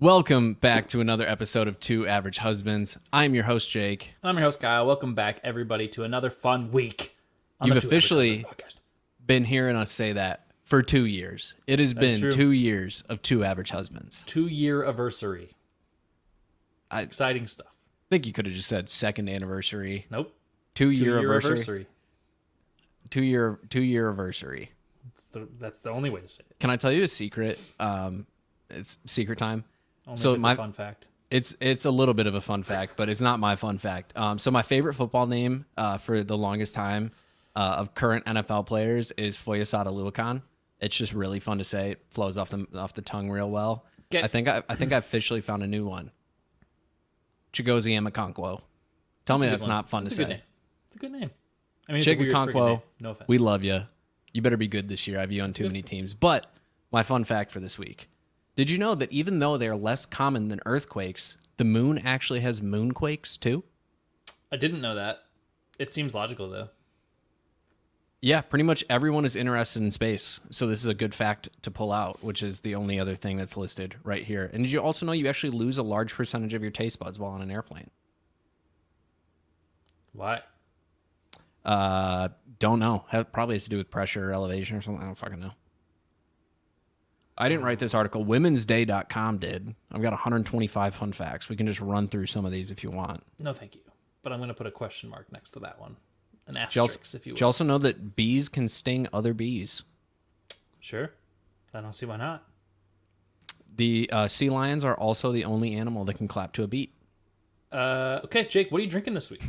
Welcome back to another episode of Two Average Husbands. I'm your host, Jake. I'm your host, Kyle. Welcome back, everybody, to another fun week on You've the Two Average officially Husbands podcast. been hearing us say that for 2 years. It has been true. 2 years of Two Average Husbands. 2-year anniversary. I Exciting stuff. think you could have just said second anniversary. Nope. 2-year 2-year anniversary. 2-year anniversary. That's the only way to say it. Can I tell you a secret? It's secret time. Only So if it's my- a fun fact. It's a little bit of a fun fact, but it's not my fun fact. So my favorite football name for the longest time of current NFL players is Foyesade Oluokun. It's just really fun to say. It flows off the tongue real well. I think I officially found a new one. Chigozie Amakonkwo. Tell me that's not fun to It's a say. good name. It's a good name. I mean, it's a weird freaking name. Chigozie, No offense. we love you. You better be good this year. I have you on too many teams. But my fun fact for this week. Did you know that even though they are less common than earthquakes, the moon actually has moonquakes too? I didn't know that. It seems logical, though. Yeah, pretty much everyone is interested in space. So this is a good fact to pull out, which is the only other thing that's listed right here. And did you also know you actually lose a large percentage of your taste buds while on an airplane? Why? Don't know. Probably has to do with pressure or elevation or something. I don't fucking know. I didn't write this article. Womensday.com did. I've got 125 fun facts. We can just run through some of these if you want. No, thank you. But I'm going to put a question mark next to that one. An Did you asterisk, if you did will. you also know that bees can sting other bees? Sure. I don't see why not. The sea lions are also the only animal that can clap to a beat. Okay, Jake, what are you drinking this week?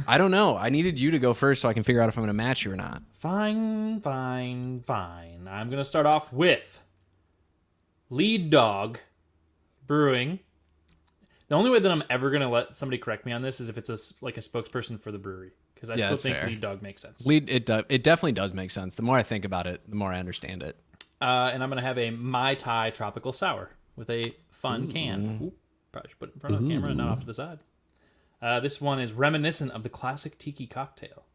I don't know. I needed you to go first so I can figure out if I'm going to match you or not. Fine. I'm going to start off with Lead Dog Brewing. The only way that I'm ever going to let somebody correct me on this is if it's a spokesperson for the brewery. Because I still that's think fair. Lead Dog makes sense. It definitely does make sense. The more I think about it, the more I understand it. And I'm going to have a Mai Tai Tropical Sour with a fun can. Ooh, probably should put it in front of the camera and not off to the side. This one is reminiscent of the classic tiki cocktail.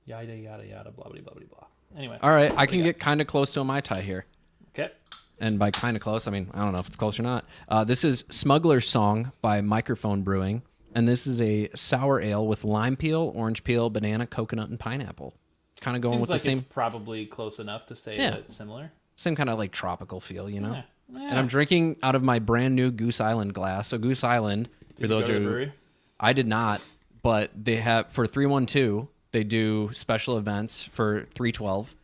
Yada, yada, yada, blah, blah, blah, blah, blah. Anyway. All right, I can get kind of close to a Mai Tai here. Okay. And by kind of close, I mean, I don't know if it's close or not. This is Smuggler's Song by Microphone Brewing. And this is a sour ale with lime peel, orange peel, banana, coconut, and pineapple. Kind of going Seems with like the same it's probably close enough to say Yeah. that it's similar. same kind of like tropical feel, you know? Yeah. And I'm drinking out of my brand new Goose Island glass. So Goose Island, for Did you those go to the who brewery? I did not, but they have for 312, they do special events for 312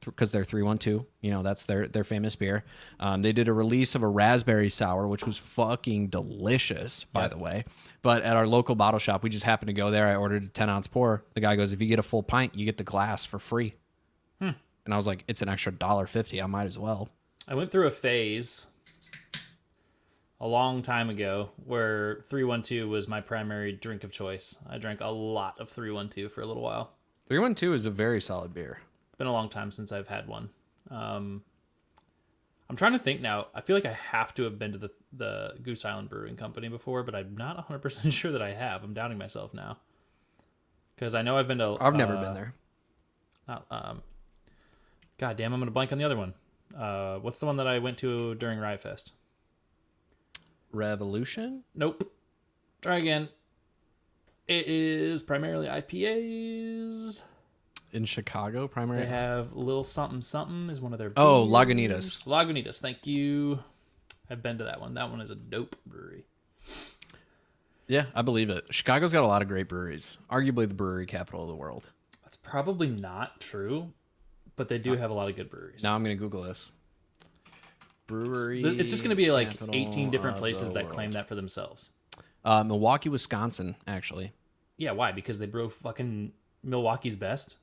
because they're 312. You know, that's their famous beer. They did a release of a raspberry sour, which was fucking delicious, by the way. But at our local bottle shop, we just happened to go there. I ordered a 10-ounce pour. The guy goes, if you get a full pint, you get the glass for free. And I was like, it's an extra $1.50. I might as well. I went through a phase a long time ago where 312 was my primary drink of choice. I drank a lot of 312 for a little while. 312 is a very solid beer. It's been a long time since I've had one. I'm trying to think now. I feel like I have to have been to the Goose Island Brewing Company before, but I'm not 100% sure that I have. I'm doubting myself now. Because I know I've been to... I've never been there. God damn, I'm going to blank on the other one. What's the one that I went to during Riot Fest? Revolution? Nope. Try again. It is primarily IPAs. In Chicago, primarily? They have Little Something Something is one of their Oh, beers. Lagunitas. Lagunitas, thank you. I've been to that one. That one is a dope brewery. Yeah, I believe it. Chicago's got a lot of great breweries. Arguably the brewery capital of the world. That's probably not true, but they do have a lot of good breweries. Now I'm going to Google this. Brewery. It's just going to be like capital 18 different of places the that world. claim that for themselves. Milwaukee, Wisconsin, actually. Yeah, why? Because they brew fucking Milwaukee's best?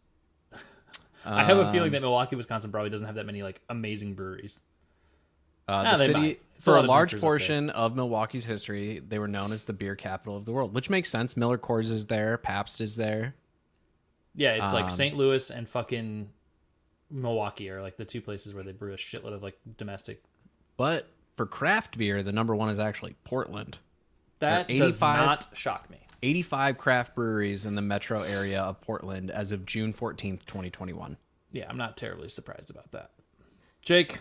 I have a feeling that Milwaukee, Wisconsin probably doesn't have that many like amazing breweries. The they city, might. It's for a a lot of large drinkers up portion of Milwaukee's history, they were known as the beer capital of the world, which makes sense. Miller Coors is there. Pabst is there. Yeah, it's like St. Louis and fucking Milwaukee are like the two places where they brew a shitload of like domestic. But for craft beer, the number one is actually Portland. That There are does 85 not shock me. 85 craft breweries in the metro area of Portland as of June 14th, 2021. Yeah, I'm not terribly surprised about that. Jake,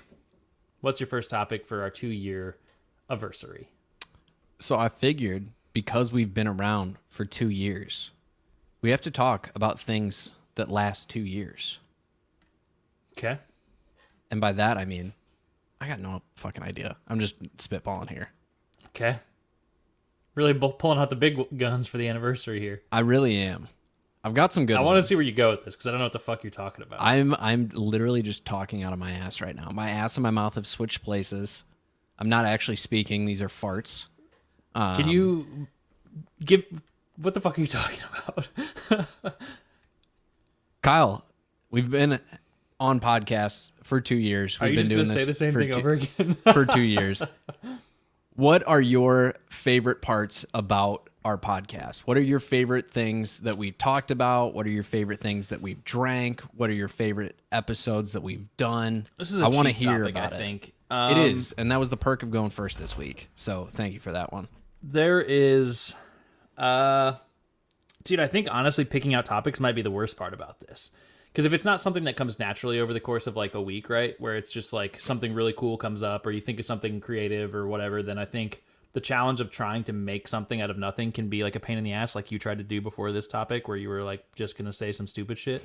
what's your first topic for our 2-year anniversary. So I figured because we've been around for 2 years, we have to talk about things that last 2 years. Okay. And by that, I mean, I got no fucking idea. I'm just spitballing here. Okay. Really pulling out the big guns for the anniversary here. I really am. I've got some good I want to ones. see where you go with this because I don't know what the fuck you're talking about. I'm literally just talking out of my ass right now. My ass and my mouth have switched places. I'm not actually speaking. These are farts. Can you give... What the fuck are you talking about? Kyle, we've been on podcasts for 2 years. Are We've you been just going doing to say the same this for thing over again? for 2 years. What are your favorite parts about our podcast? What are your favorite things that we talked about? What are your favorite things that we've drank? What are your favorite episodes that we've done? This is a I want to cheap hear topic, about I it. think. It is, and that was the perk of going first this week. So thank you for that one. There is... Dude, I think honestly picking out topics might be the worst part about this. Because if it's not something that comes naturally over the course of like a week, right? Where it's just like something really cool comes up or you think of something creative or whatever, then I think the challenge of trying to make something out of nothing can be like a pain in the ass like you tried to do before this topic where you were like just going to say some stupid shit.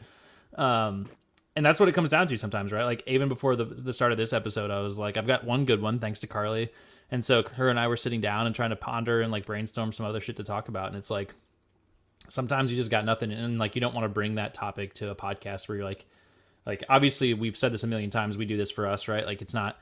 And that's what it comes down to sometimes, right? Like even before the start of this episode, I was like, I've got one good one thanks to Carly. And so her and I were sitting down and trying to ponder and like brainstorm some other shit to talk about. And it's like, sometimes you just got nothing, and like you don't want to bring that topic to a podcast where you're like obviously we've said this a million times, we do this for us, right? Like it's not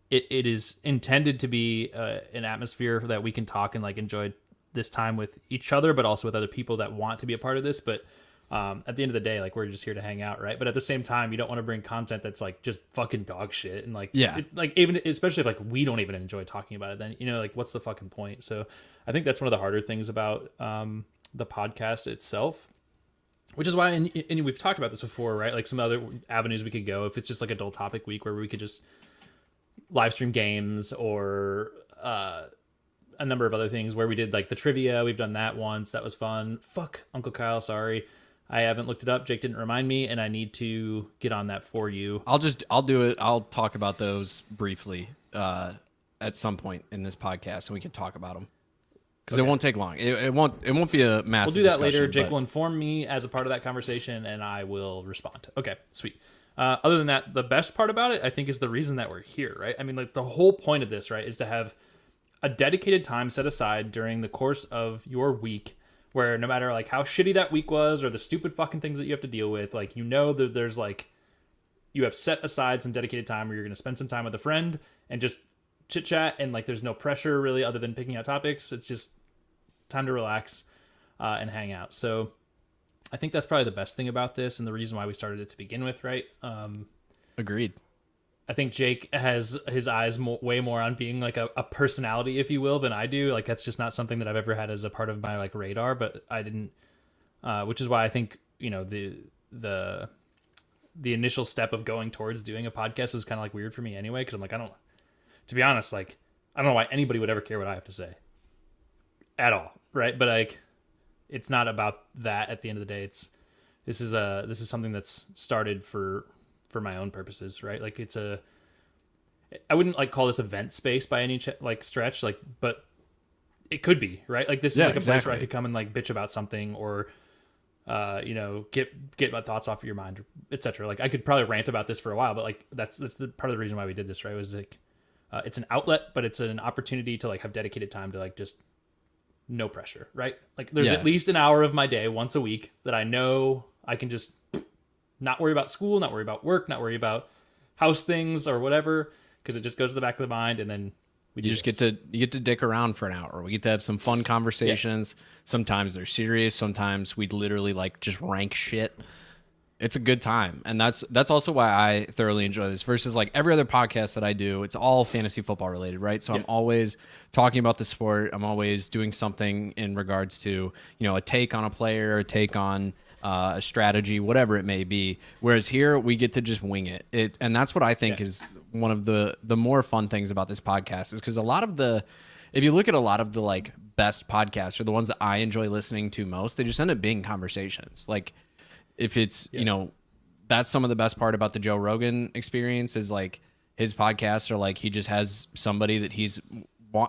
it is intended to be an atmosphere that we can talk and like enjoy this time with each other, but also with other people that want to be a part of this. But at the end of the day, like we're just here to hang out, right? But at the same time, you don't want to bring content that's like just fucking dog shit and like like even especially if like we don't even enjoy talking about it, then you know like what's the fucking point? So I think that's one of the harder things about the podcast itself, which is why and we've talked about this before, right? Like some other avenues we could go if it's just like adult topic week where we could just live stream games or a number of other things where we did like the trivia. We've done that once. That was fun. Fuck Uncle Kyle, sorry. I haven't looked it up. Jake didn't remind me, and I need to get on that for you. I'll do it. I'll talk about those briefly at some point in this podcast, and we can talk about them because it won't take long. It won't be a massive. We'll do that later. discussion, Jake but will inform me as a part of that conversation, and I will respond. Okay, sweet. Other than that, the best part about it, I think, is the reason that we're here, right? I mean, like the whole point of this, right, is to have a dedicated time set aside during the course of your week where no matter like how shitty that week was or the stupid fucking things that you have to deal with, like, you know, that there's like, you have set aside some dedicated time where you're going to spend some time with a friend and just chit chat. And like, there's no pressure really other than picking out topics. It's just time to relax and hang out. So I think that's probably the best thing about this. And the reason why we started it to begin with, right? agreed. I think Jake has his eyes way more on being like a personality, if you will, than I do. Like that's just not something that I've ever had as a part of my like radar, but I didn't, which is why I think, you know, the initial step of going towards doing a podcast was kind of like weird for me anyway. Cause I'm like, to be honest, like, I don't know why anybody would ever care what I have to say at all. Right. But like, it's not about that at the end of the day. This is something that's started for my own purposes, right? Like I wouldn't like call this event space by any like stretch, like, but it could be, right? Like this is like a place where I could come and like bitch about something or, you know, get my thoughts off of your mind, etc. Like I could probably rant about this for a while, but like that's the part of the reason why we did this, right? Was like, it's an outlet, but it's an opportunity to like have dedicated time to like just no pressure, right? Like there's at least an hour of my day once a week that I know I can just not worry about school, not worry about work, not worry about house things or whatever, because it just goes to the back of the mind, and then you get to dick around for an hour. We get to have some fun conversations. Yeah. Sometimes they're serious. Sometimes we'd literally like just rank shit. It's a good time, and that's also why I thoroughly enjoy this. Versus like every other podcast that I do, it's all fantasy football related, right? So I'm always talking about the sport. I'm always doing something in regards to, you know, a take on a player, a take on a strategy, whatever it may be. Whereas here we get to just wing it. And that's what I think is one of the more fun things about this podcast is because if you look at a lot of the like best podcasts or the ones that I enjoy listening to most, they just end up being conversations. Like if it's, you know, that's some of the best part about the Joe Rogan experience is like his podcasts are like, he just has somebody that he's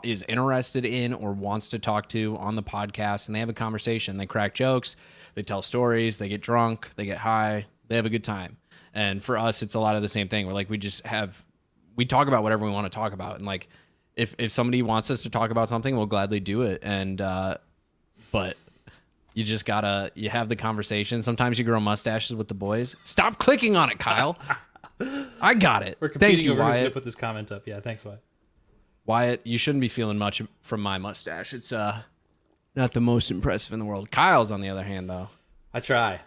is interested in or wants to talk to on the podcast, and they have a conversation. They crack jokes, they tell stories, they get drunk, they get high, they have a good time. And for us, it's a lot of the same thing. We're like, we talk about whatever we want to talk about. And like, if somebody wants us to talk about something, we'll gladly do it. And, but you just you have the conversation. Sometimes you grow mustaches with the boys. Stop clicking on it, Kyle. I got it. We're competing Thank you, over who's gonna Wyatt. put this comment up. Yeah, thanks, Wyatt. Wyatt, you shouldn't be feeling much from my mustache. It's not the most impressive in the world. Kyle's, on the other hand, though. I try.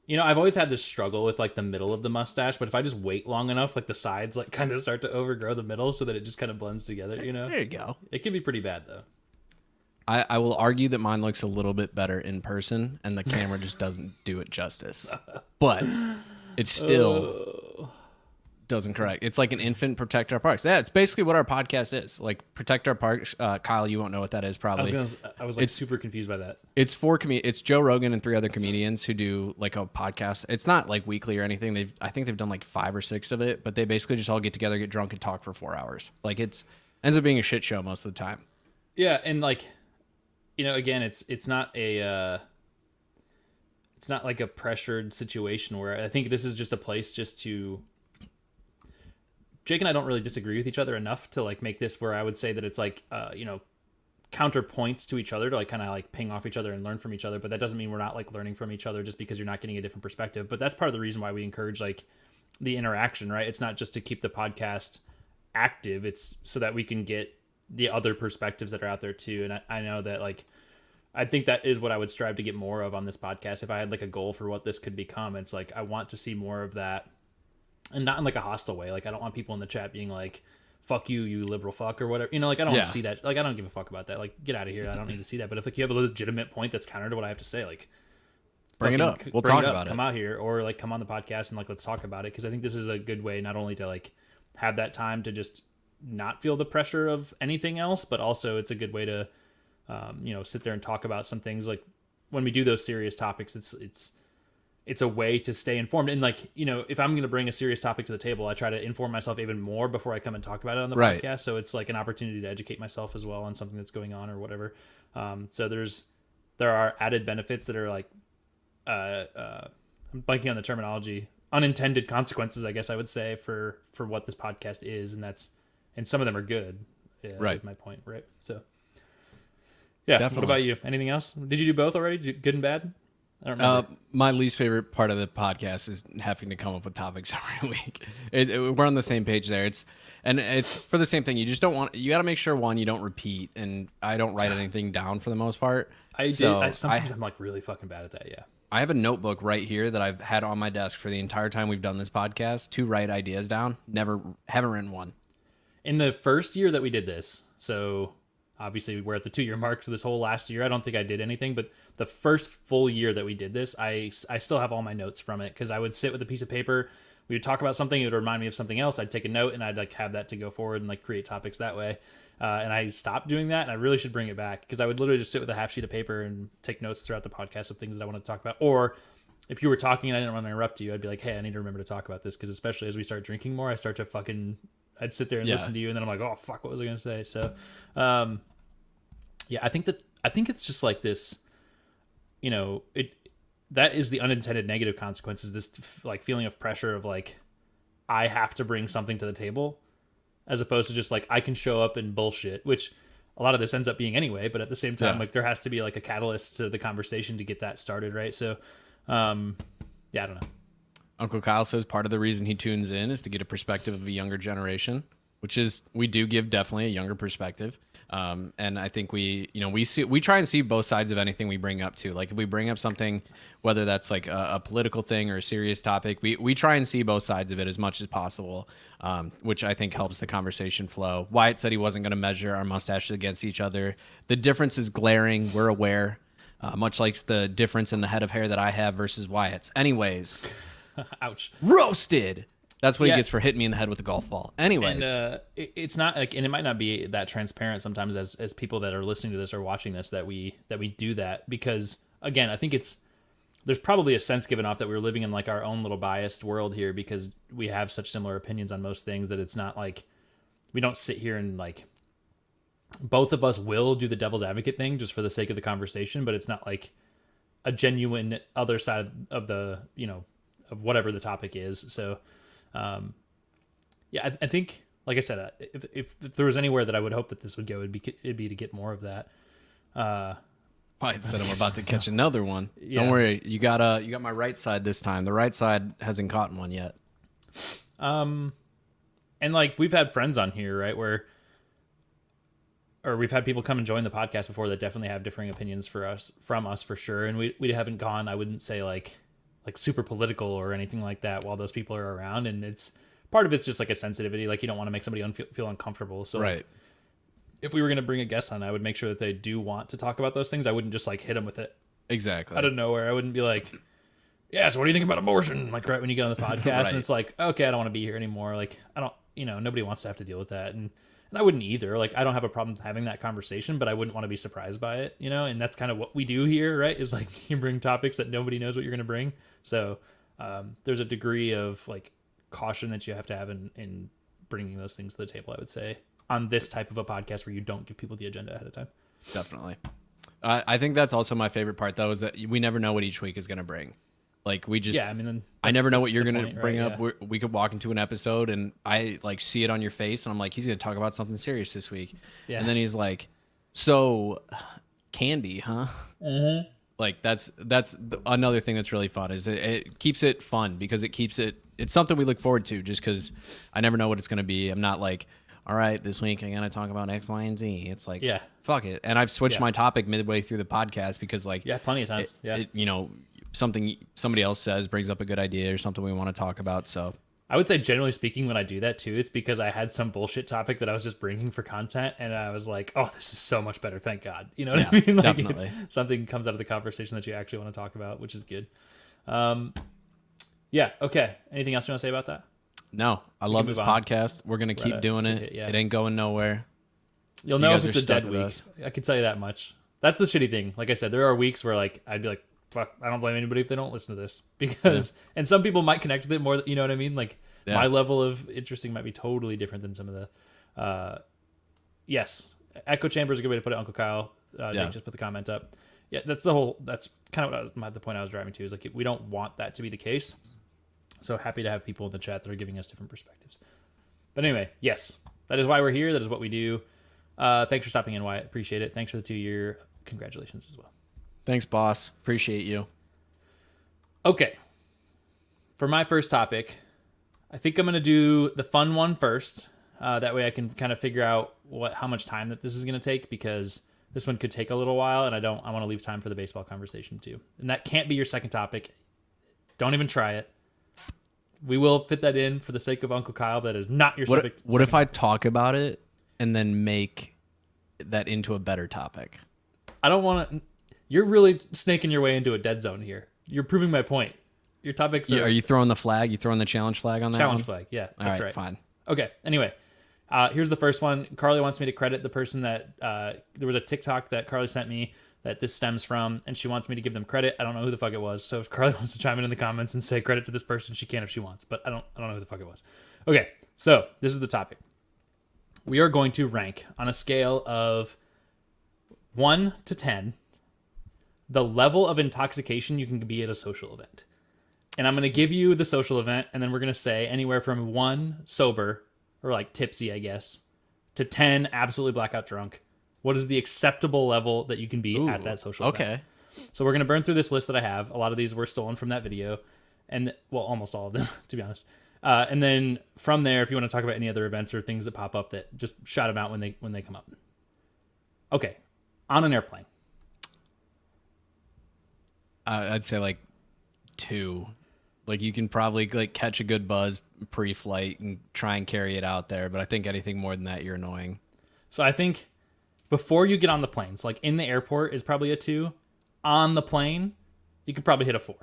You know, I've always had this struggle with like the middle of the mustache, but if I just wait long enough, like the sides like kind of start to overgrow the middle so that it just kind of blends together, you know? There you go. It can be pretty bad though. I will argue that mine looks a little bit better in person, and the camera just doesn't do it justice. But it still doesn't correct. It's like an infant protect our parks. Yeah, it's basically what our podcast is. Like protect our parks. Kyle, you won't know what that is probably. I was like super confused by that. It's it's Joe Rogan and 3 other comedians who do like a podcast. It's not like weekly or anything. I think they've done like 5 or 6 of it, but they basically just all get together, get drunk, and talk for 4 hours. Like ends up being a shit show most of the time. Yeah, and like, you know, again, it's not like a pressured situation where I think this is just a place just to. Jake and I don't really disagree with each other enough to like make this where I would say that it's like you know, counterpoints to each other to like kind of like ping off each other and learn from each other. But that doesn't mean we're not like learning from each other just because you're not getting a different perspective. But that's part of the reason why we encourage like the interaction, right? It's not just to keep the podcast active. It's so that we can get the other perspectives that are out there too. And I know that like, I think that is what I would strive to get more of on this podcast. If I had like a goal for what this could become, it's like, I want to see more of that. And not in like a hostile way. Like I don't want people in the chat being like, fuck you, you liberal fuck or whatever. You know, like I don't want to see that. Like I don't give a fuck about that. Like get out of here. I don't need to see that. But if like you have a legitimate point that's counter to what I have to say, like Bring it up. We'll talk about it. Come out here or like come on the podcast and like let's talk about it. Because I think this is a good way not only to like have that time to just not feel the pressure of anything else, but also it's a good way to you know, sit there and talk about some things. Like when we do those serious topics, it's a way to stay informed. And like, you know, if I'm going to bring a serious topic to the table, I try to inform myself even more before I come and talk about it on the podcast. So it's like an opportunity to educate myself as well on something that's going on or whatever. So there are added benefits that are like, I'm blanking on the terminology, unintended consequences, I guess I would say for what this podcast is. And some of them are good. Yeah, right. That's my point. Right. So yeah. Definitely. What about you? Anything else? Did you do both already? Good and bad? I don't remember. My least favorite part of the podcast is having to come up with topics every week. We're on the same page there. It's for the same thing. You just don't want. You got to make sure one, you don't repeat, and I don't write anything down for the most part. Sometimes I'm like really fucking bad at that. Yeah. I have a notebook right here that I've had on my desk for the entire time we've done this podcast to write ideas down. Haven't written one. In the first year that we did this, so obviously we're at the 2-year mark, so this whole last year I don't think I did anything, but the first full year that we did this, I still have all my notes from it, because I would sit with a piece of paper, we would talk about something, it would remind me of something else, I'd take a note and I'd like have that to go forward and like create topics that way. And I stopped doing that, and I really should bring it back, because I would literally just sit with a half sheet of paper and take notes throughout the podcast of things that I want to talk about. Or if you were talking and I didn't want to interrupt you, I'd be like, hey, I need to remember to talk about this, because especially as we start drinking more, I start to I'd sit there and listen to you, and then I'm like, oh fuck, what was I gonna say? So yeah, I think it's just like this, you know, that is the unintended negative consequences, this like feeling of pressure of like, I have to bring something to the table, as opposed to just like, I can show up and bullshit, which a lot of this ends up being anyway, but at the same time, like there has to be like a catalyst to the conversation to get that started. Right. So, yeah, I don't know. Uncle Kyle says part of the reason he tunes in is to get a perspective of a younger generation, which is, we do give definitely a younger perspective. And I think we try and see both sides of anything we bring up too. Like if we bring up something, whether that's like a political thing or a serious topic, we try and see both sides of it as much as possible, which I think helps the conversation flow. Wyatt said he wasn't going to measure our mustaches against each other. The difference is glaring. We're aware, much like the difference in the head of hair that I have versus Wyatt's. Anyways, ouch, roasted. That's what he gets for hitting me in the head with a golf ball. Anyways. And it's not like, and it might not be that transparent sometimes as people that are listening to this or watching this, that we do that, because again, I think there's probably a sense given off that we're living in like our own little biased world here, because we have such similar opinions on most things, that it's not like we don't sit here and like both of us will do the devil's advocate thing just for the sake of the conversation, but it's not like a genuine other side of the, of whatever the topic is. So, yeah, I think, like I said, if there was anywhere that I would hope that this would go, it'd be to get more of that. I said I'm about to catch another one. Yeah. Don't worry, you got my right side this time. The right side hasn't caught one yet. And like we've had friends on here, right, or we've had people come and join the podcast before that definitely have differing opinions from us for sure, and we haven't gone, I wouldn't say like super political or anything like that while those people are around, and it's part of it's just like a sensitivity, like you don't want to make somebody feel uncomfortable. So Right. like, if we were going to bring a guest on, I would make sure that they do want to talk about those things. I wouldn't just like hit them with it Exactly. out of nowhere. I wouldn't be like, yeah, so what do you think about abortion? Like right when you get on the podcast Right. and it's like, okay, I don't want to be here anymore. Like I don't, nobody wants to have to deal with that. And I wouldn't either. Like I don't have a problem having that conversation, but I wouldn't want to be surprised by it, and that's kind of what we do here, right? Is like you bring topics that nobody knows what you're going to bring. So there's a degree of like caution that you have to have in bringing those things to the table, I would say, on this type of a podcast where you don't give people the agenda ahead of time. Definitely. I think that's also my favorite part, though, is that we never know what each week is going to bring. Like we just, Yeah, I mean, I never know what you're the going to point, bring right? up. Yeah. We could walk into an episode and I like see it on your face and I'm like, he's going to talk about something serious this week. Yeah. And then he's like, so candy, huh? Mm-hmm. Like that's another thing that's really fun is it keeps it fun because it's something we look forward to just because I never know what it's going to be. I'm not like, all right, this week I'm going to talk about X, Y, and Z. It's like, Yeah. fuck it. And I've switched Yeah. my topic midway through the podcast because like, Yeah, plenty of times. something somebody else says brings up a good idea or something we want to talk about. So I would say generally speaking, when I do that too, it's because I had some bullshit topic that I was just bringing for content, and I was like, "Oh, this is so much better, thank God." You know what I mean? Like definitely. it's something comes out of the conversation that you actually want to talk about, which is good. Yeah. Okay. Anything else you want to say about that? no, I love this move on. podcast. We're going to keep Right, doing it. yeah. It ain't going nowhere. You'll You know guys if it's are a dead stuck with week. us. I can tell you that much. That's the shitty thing. Like I said, there are weeks where like I'd be like, "Fuck, I don't blame anybody if they don't listen to this," because and some people might connect with it more. You know what I mean? Like Yeah. my level of interesting might be totally different than some of the. Yes, echo chamber is a good way to put it. Uncle Kyle, Yeah. Jake just put the comment up. Yeah, that's kind of the point I was driving to. Is like we don't want that to be the case. So happy to have people in the chat that are giving us different perspectives. But anyway, yes, that is why we're here. That is what we do. Thanks for stopping in, Wyatt. Appreciate it. Thanks for the 2-year. Congratulations as well. Thanks, boss. Appreciate you. Okay. For my first topic, I think I'm going to do the fun one first. That way I can kind of figure out how much time that this is going to take, because this one could take a little while, and I want to leave time for the baseball conversation too. And that can't be your second topic. Don't even try it. We will fit that in for the sake of Uncle Kyle. That is not your subject. What if I talk about it and then make that into a better topic? I don't want to. You're really snaking your way into a dead zone here. You're proving my point. Your topics Are you throwing the flag? You throwing the challenge flag on that challenge one? flag. Yeah, All that's right, right. fine. Okay. Anyway, here's the first one. Carly wants me to credit the person that there was a TikTok that Carly sent me that this stems from, and she wants me to give them credit. I don't know who the fuck it was. So if Carly wants to chime in the comments and say credit to this person, she can if she wants. But I don't know who the fuck it was. Okay. So this is the topic. We are going to rank on a scale of 1 to 10 the level of intoxication you can be at a social event. And I'm going to give you the social event, and then we're going to say anywhere from 1 sober, or like tipsy, I guess, to 10 absolutely blackout drunk. What is the acceptable level that you can be at that social event? Okay. So we're going to burn through this list that I have. A lot of these were stolen from that video, and well, almost all of them, to be honest. And then from there, if you want to talk about any other events or things that pop up, that just shout them out when they come up. Okay. On an airplane. I'd say like 2. Like you can probably like catch a good buzz pre-flight and try and carry it out there, but I think anything more than that, you're annoying. So I think before you get on the planes, like in the airport is probably a 2. On the plane, you could probably hit a 4.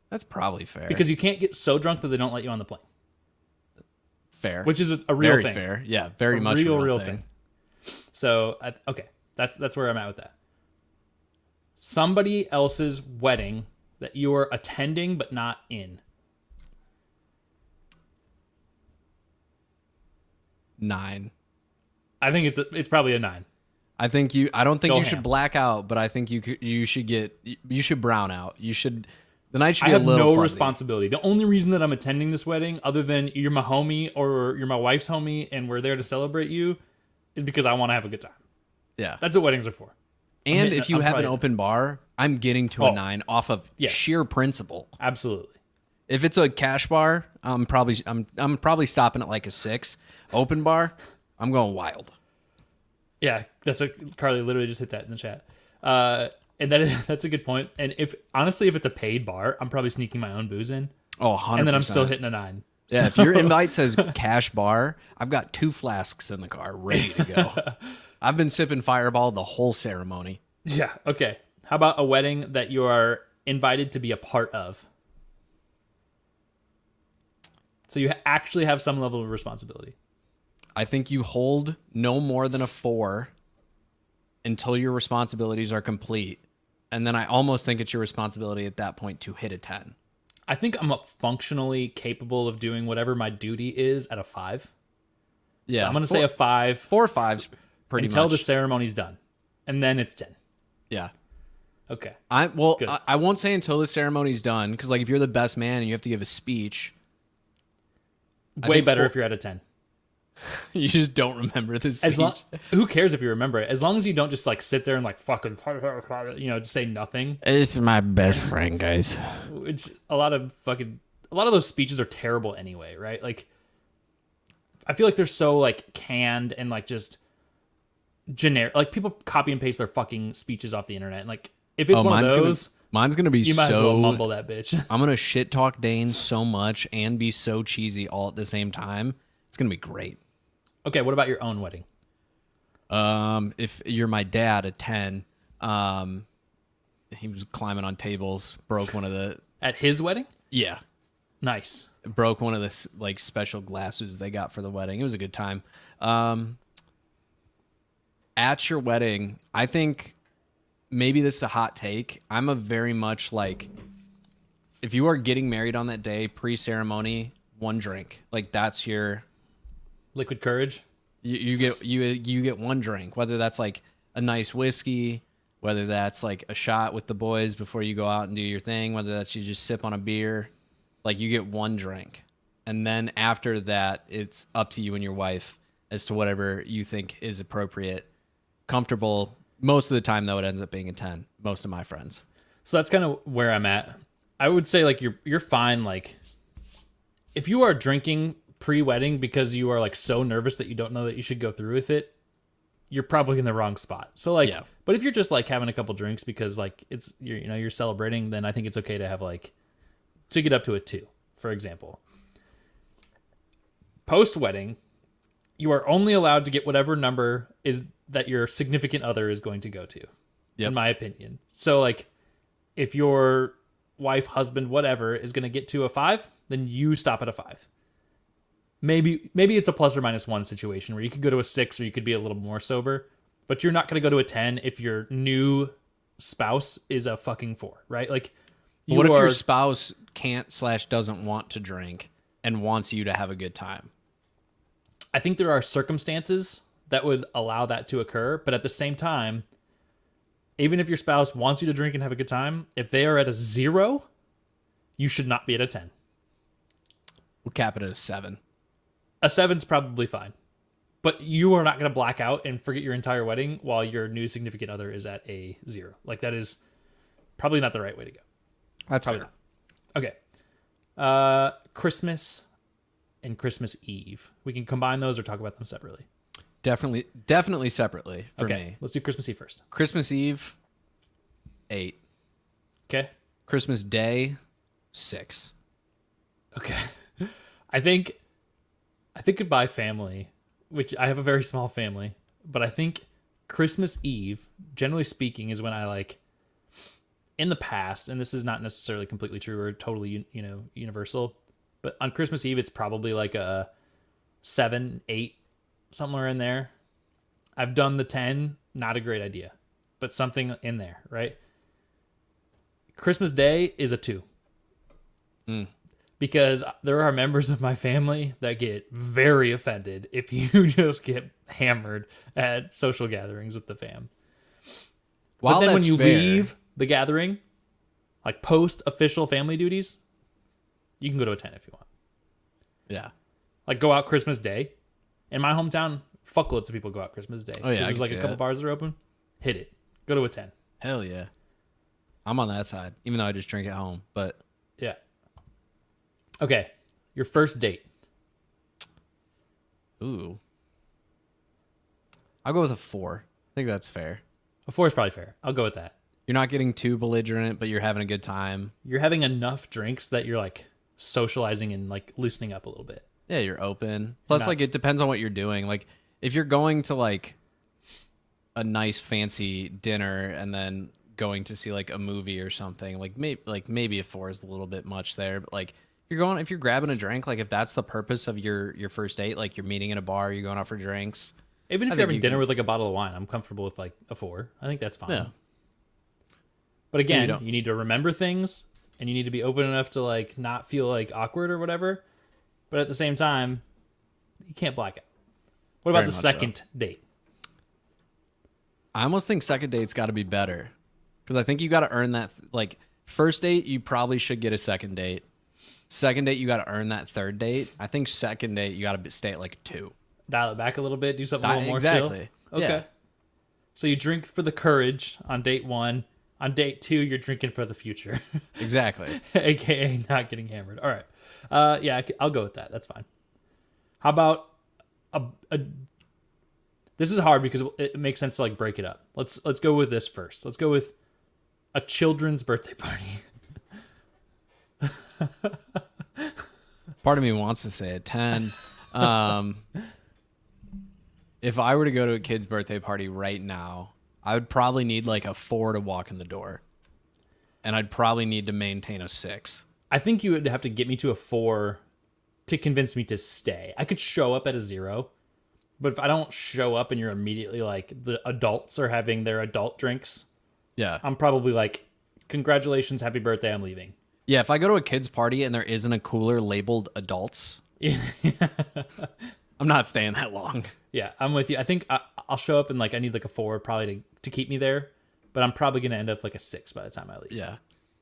That's probably fair. Because you can't get so drunk that they don't let you on the plane, fair, which is a real very thing. fair. Yeah, very A much real a thing. So okay, that's where I'm at with that. Somebody else's wedding that you are attending but not in. 9. I think it's probably a 9. I think I don't think Go you ham. should black out, but I think you should brown out. The night should I be a have little no fuzzy. responsibility. The only reason that I'm attending this wedding, other than you're my homie or you're my wife's homie and we're there to celebrate you, is because I want to have a good time. Yeah. That's what weddings are for. And if you I'm have an probably- open bar, I'm getting to a 9 off of Yes. sheer principle. Absolutely. If it's a cash bar, I'm probably stopping at like a 6. Open bar, I'm going wild. Yeah, Carly literally just hit that in the chat. And that's a good point. And if it's a paid bar, I'm probably sneaking my own booze in, Oh, 100%. and then I'm still hitting a 9. Yeah, if your invite says cash bar, I've got 2 flasks in the car ready to go. I've been sipping Fireball the whole ceremony. Yeah. Okay. How about a wedding that you are invited to be a part of? So you actually have some level of responsibility. I think you hold no more than a 4 until your responsibilities are complete. And then I almost think it's your responsibility at that point to hit a 10. I think I'm functionally capable of doing whatever my duty is at a 5. Yeah. So I'm going to say a 5 4 or 5's pretty until much. the ceremony's done. And then it's 10. Yeah. Okay. I Good. won't say until the ceremony's done, because like if you're the best man and you have to give a speech, Way think better 4 if you're at a 10. you just don't remember the speech. Who cares if you remember it? As long as you don't just like sit there and like fucking, just say nothing. It's my best friend, guys. Which a lot of those speeches are terrible anyway, right? Like, I feel like they're so like canned and like just generic. Like people copy and paste their fucking speeches off the internet. And like if it's one of those, mine's gonna be you might as so well mumble that bitch. I'm gonna shit talk Dane so much and be so cheesy all at the same time. It's gonna be great. Okay, what about your own wedding? If you're my dad at 10, he was climbing on tables, broke one of the At his wedding? yeah, Nice. broke one of the like special glasses they got for the wedding. It was a good time. At your wedding, I think maybe this is a hot take. I'm a very much like, if you are getting married on that day, pre-ceremony, 1 drink. Like that's your Liquid courage. you get 1 drink, whether that's like a nice whiskey, whether that's like a shot with the boys before you go out and do your thing, whether that's you just sip on a beer. Like you get 1 drink. And then after that, it's up to you and your wife as to whatever you think is appropriate, comfortable. Most of the time though, it ends up being a 10. Most of my friends. So that's kind of where I'm at. I would say like you're fine. Like if you are drinking pre-wedding because you are like so nervous that you don't know that you should go through with it, you're probably in the wrong spot. So like, Yeah. but if you're just like having a couple drinks because like you're celebrating, then I think it's okay to have like to get up to a 2, for example. Post-wedding, you are only allowed to get whatever number is that your significant other is going to go to, in my opinion. So like, if your wife, husband, whatever is going to get to a 5, then you stop at a 5. Maybe it's a plus or minus 1 situation where you could go to a 6 or you could be a little more sober, but you're not going to go to a 10 if your new spouse is a fucking 4, right? Like, What if your spouse can't/doesn't want to drink and wants you to have a good time? I think there are circumstances that would allow that to occur, but at the same time, even if your spouse wants you to drink and have a good time, if they are at a 0, you should not be at a 10. We'll cap it at a 7. A 7's probably fine. But you are not going to black out and forget your entire wedding while your new significant other is at a 0. Like, that is probably not the right way to go. That's Probably fair. not. Okay. Christmas and Christmas Eve. We can combine those or talk about them separately. Definitely separately for Okay. me. Let's do Christmas Eve first. Christmas Eve, 8. Okay. Christmas Day, 6. Okay. I think goodbye family, which I have a very small family, but I think Christmas Eve, generally speaking, is when I like, in the past, and this is not necessarily completely true or totally, universal, but on Christmas Eve, it's probably like a 7, 8, somewhere in there. I've done the 10, not a great idea, but something in there, right? Christmas Day is a 2. because there are members of my family that get very offended if you just get hammered at social gatherings with the fam. While But then when that's you fair, leave the gathering, like post official family duties, you can go to a 10 if you want. yeah. Like go out Christmas Day. In my hometown, fuckloads of people go out Christmas Day. Oh, yeah, I There's can like see a couple that. bars that are open. Hit it. Go to a 10. Hell yeah. I'm on that side, even though I just drink at home. But Yeah. Okay. Your first date. ooh, I'll go with a 4. I think that's fair. A 4 is probably fair. I'll go with that. You're not getting too belligerent, but you're having a good time. You're having enough drinks that you're like socializing and like loosening up a little bit. Yeah, you're open. Plus, not like, it depends on what you're doing. Like, if you're going to like a nice fancy dinner and then going to see like a movie or something, like maybe a 4 is a little bit much there. But like, if you're grabbing a drink, like if that's the purpose of your first date, like you're meeting in a bar, you're going out for drinks. Even if I you're think having you dinner can- with like a bottle of wine, I'm comfortable with like a 4. I think that's fine. Yeah. But again, don't. you need to remember things and you need to be open enough to like not feel like awkward or whatever. But at the same time, you can't black out. What about Very the much second date? I almost think second date's got to be better because I think you got to earn that. Like first date, you probably should get a second date. Second date, you got to earn that third date. I think second date, you got to stay at like a 2. Dial it back a little bit, do something a little more Exactly. chill. Okay. Yeah. So you drink for the courage on date 1. On date 2, you're drinking for the future, Exactly. aka not getting hammered. All right. Yeah, I'll go with that. That's fine. How about a this is hard because it makes sense to like break it up. Let's go with this first. Let's go with a children's birthday party. Part of me wants to say a 10. If I were to go to a kid's birthday party right now, I would probably need like a 4 to walk in the door. And I'd probably need to maintain a 6. I think you would have to get me to a 4 to convince me to stay. I could show up at a 0, but if I don't show up and you're immediately like the adults are having their adult drinks, Yeah. I'm probably like, congratulations, happy birthday, I'm leaving. Yeah, if I go to a kid's party and there isn't a cooler labeled adults, I'm not staying that long. Yeah, I'm with you. I think I'll show up and like I need like a 4 probably to keep me there, but I'm probably gonna end up like a 6 by the time I leave. Yeah.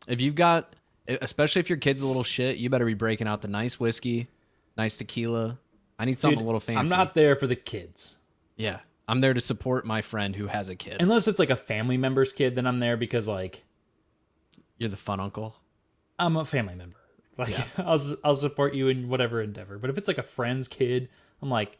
If you've got, especially if your kid's a little shit, you better be breaking out the nice whiskey, nice tequila. I need something Dude, a little fancy. I'm not there for the kids. Yeah. I'm there to support my friend who has a kid. Unless it's like a family member's kid, then I'm there because like You're the fun uncle. I'm a family member. Like I'll support you in whatever endeavor. But if it's like a friend's kid, I'm like,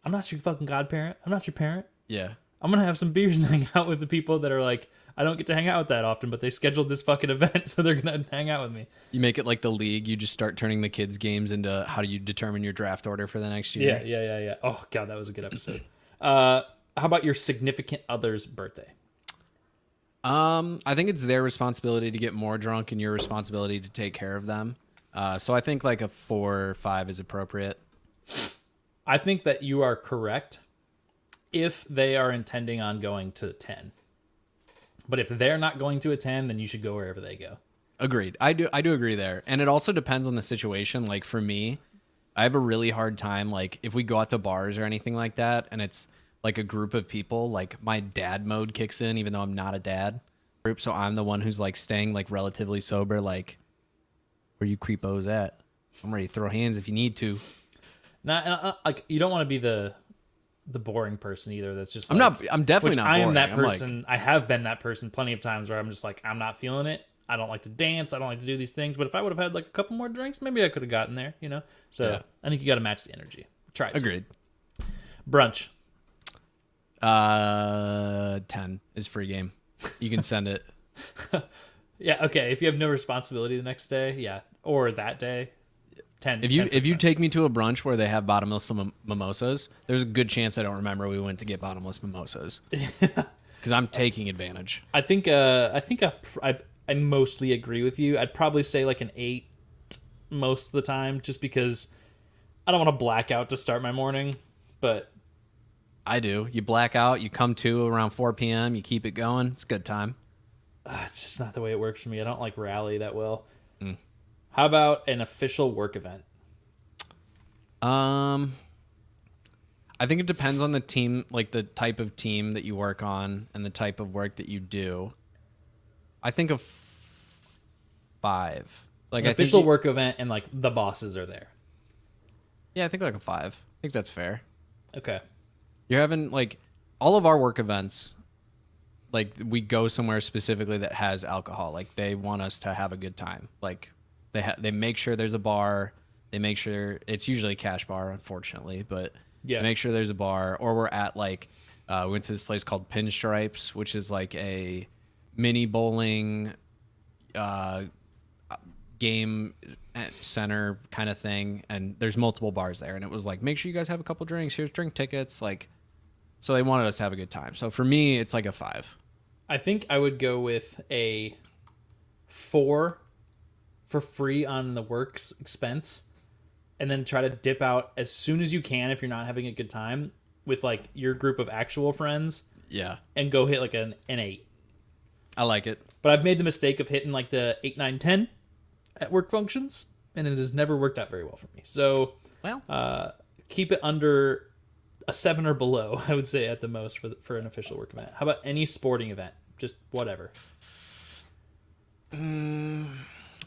I'm not your fucking godparent. I'm not your parent. Yeah. I'm gonna have some beers and hang out with the people that are like, I don't get to hang out with that often, but they scheduled this fucking event, so they're gonna hang out with me. You make it like the league. You just start turning the kids' games into how do you determine your draft order for the next year. Yeah. Oh god, that was a good episode. How about your significant other's birthday? I think it's their responsibility to get more drunk and your responsibility to take care of them. So I think like a 4 or 5 is appropriate. I think that you are correct if they are intending on going to 10. But if they're not going to a 10, then you should go wherever they go. Agreed. I do agree there. And it also depends on the situation. Like for me, I have a really hard time like if we go out to bars or anything like that and it's like a group of people, like my dad mode kicks in even though I'm not a dad group, so I'm the one who's like staying like relatively sober, like where you creepos at? I'm ready to throw hands if you need to. Not like you don't want to be the boring person either. That's just I'm definitely which not I am boring. that I'm like- person. I have been that person plenty of times where I'm just like, I'm not feeling it. I don't like to dance. I don't like to do these things. But if I would have had like a couple more drinks, maybe I could have gotten there, you know? So Yeah. I think you got to match the energy. Try it. Agreed. Brunch. 10 is free game. You can send it. Yeah. Okay. If you have no responsibility the next day, yeah. Or that day, 10. If you 10 for if you brunch. take me to a brunch where they have bottomless mimosas, there's a good chance I don't remember we went to get bottomless mimosas. Because I'm taking advantage. I think I mostly agree with you. I'd probably say like an 8 most of the time, just because I don't want to black out to start my morning. But I do. You black out, you come to around 4 p.m., you keep it going. It's a good time. it's just not the way it works for me. I don't like rally that well. How about an official work event? I think it depends on the team, like the type of team that you work on and the type of work that you do. I think of 5. Like An I think official work event and like the bosses are there. Yeah, I think like a 5. I think that's fair. Okay. You're having like all of our work events, like we go somewhere specifically that has alcohol. Like they want us to have a good time. Like they make sure there's a bar. They make sure it's usually a cash bar, unfortunately, but Yeah. they make sure there's a bar. Or we're at like we went to this place called Pinstripes, which is like a mini bowling game center kind of thing, and there's multiple bars there, and it was like, make sure you guys have a couple drinks, here's drink tickets, like, so they wanted us to have a good time. So for me it's like a 5. I think I would go with a 4 for free on the work's expense, and then try to dip out as soon as you can if you're not having a good time with like your group of actual friends, Yeah, and go hit like an 8. I like it. But I've made the mistake of hitting like the 8, 9, 10 at work functions, and it has never worked out very well for me. So Well, keep it under a 7 or below, I would say, at the most for an official work event. How about any sporting event? Just whatever. I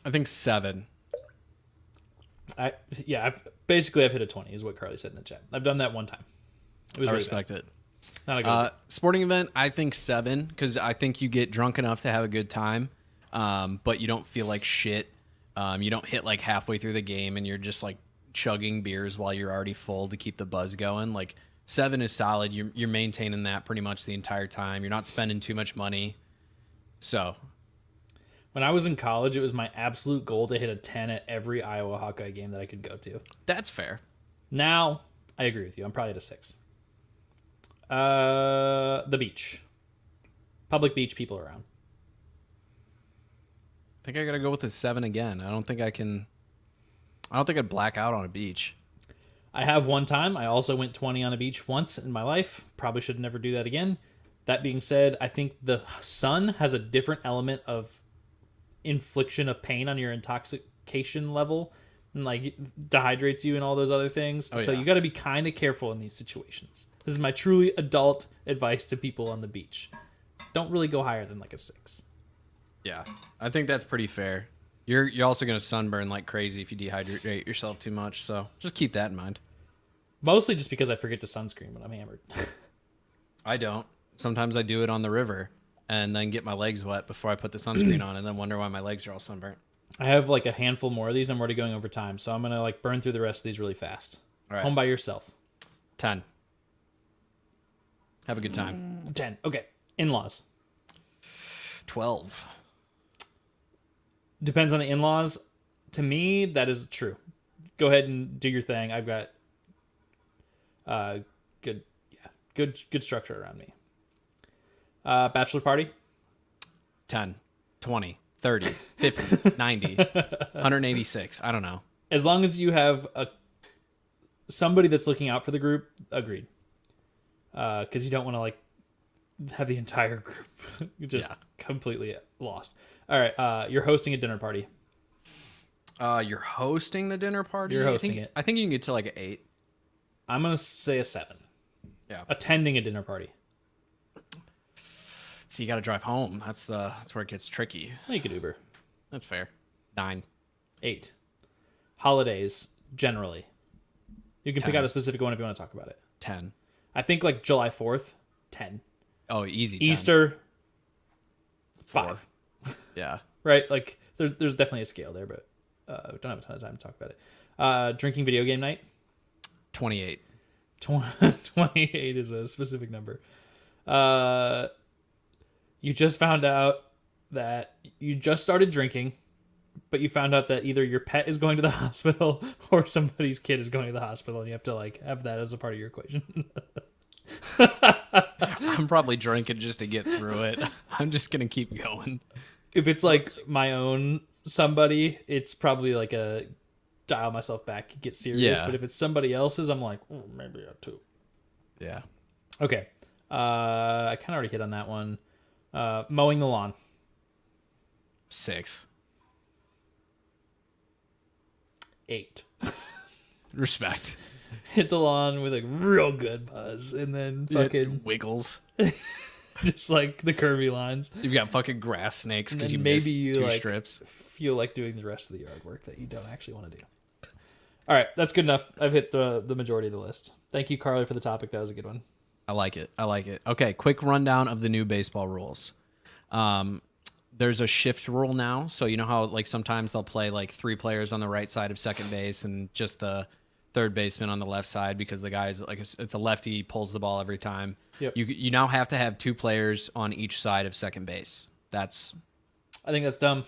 think 7. I've hit a 20 is what Carly said in the chat. I've done that one time. It was I really respect it. bad. Not a good Sporting event, I think 7, because I think you get drunk enough to have a good time, but you don't feel like shit. You don't hit like halfway through the game and you're just like chugging beers while you're already full to keep the buzz going. Like 7 is solid. You're maintaining that pretty much the entire time. You're not spending too much money. So When I was in college, it was my absolute goal to hit a 10 at every Iowa Hawkeye game that I could go to. that's fair. Now, I agree with you. I'm probably at a 6. The beach. Public beach, people around. I think I gotta go with a 7 again. I don't think I'd black out on a beach. I have one time. I also went 20 on a beach once in my life. Probably should never do that again. That being said, I think the sun has a different element of infliction of pain on your intoxication level, and like dehydrates you and all those other things. So yeah. you got to be kind of careful in these situations. This is my truly adult advice to people on the beach. Don't really go higher than like a 6. Yeah, I think that's pretty fair. You're also gonna sunburn like crazy if you dehydrate yourself too much. So just keep that in mind. Mostly just because I forget to sunscreen when I'm hammered. I don't. Sometimes I do it on the river and then get my legs wet before I put the sunscreen on, and then wonder why my legs are all sunburnt. I have like a handful more of these. I'm already going over time, so I'm gonna like burn through the rest of these really fast. All right. Home by yourself. 10. Have a good time. 10. Okay. In-laws. 12. Depends on the in-laws. To me, that is true. Go ahead and do your thing. I've got good structure around me. Bachelor party. 10. 20. 30. 50. 90. 186. I don't know. As long as you have somebody that's looking out for the group, agreed. Because you don't want to like have the entire group just completely lost. All right, you're hosting a dinner party. You're hosting the dinner party? You're hosting I think you can get to like an 8. I'm gonna say a 7. Yeah. Attending a dinner party. So you got to drive home. That's where it gets tricky. Well, you could Uber. That's fair. 9. 8. Holidays, generally. You can pick 10. out a specific one if you want to talk about it. 10. I think like July 4th, 10. Oh, easy. 10. Easter, 5. Yeah. Right? Like there's definitely a scale there, but we don't have a ton of time to talk about it. Drinking video game night. 28. 28 is a specific number. You just found out that you just started drinking, but you found out that either your pet is going to the hospital or somebody's kid is going to the hospital, and you have to like have that as a part of your equation. I'm probably drinking just to get through it. I'm just going to keep going. If it's like my own somebody, it's probably like a dial myself back, get serious. Yeah. But if it's somebody else's, I'm like, maybe I too. Yeah. Okay. I kind of already hit on that one. Mowing the lawn. 6. 8. Respect. Hit the lawn with a real good buzz, and then fucking Wiggles. just like the curvy lines. You've got fucking grass snakes because And you maybe missed you, 2 like, strips. Feel like doing the rest of the yard work that you don't actually want to do. All right, that's good enough. I've hit the majority of the list. Thank you, Carly, for the topic. That was a good one. I like it. Okay, quick rundown of the new baseball rules. There's a shift rule now. So you know how like sometimes they'll play like 3 players on the right side of second base and just the third baseman on the left side because the guy's like it's a lefty, he pulls the ball every time. Yep. You now have to have 2 players on each side of second base. I think that's dumb.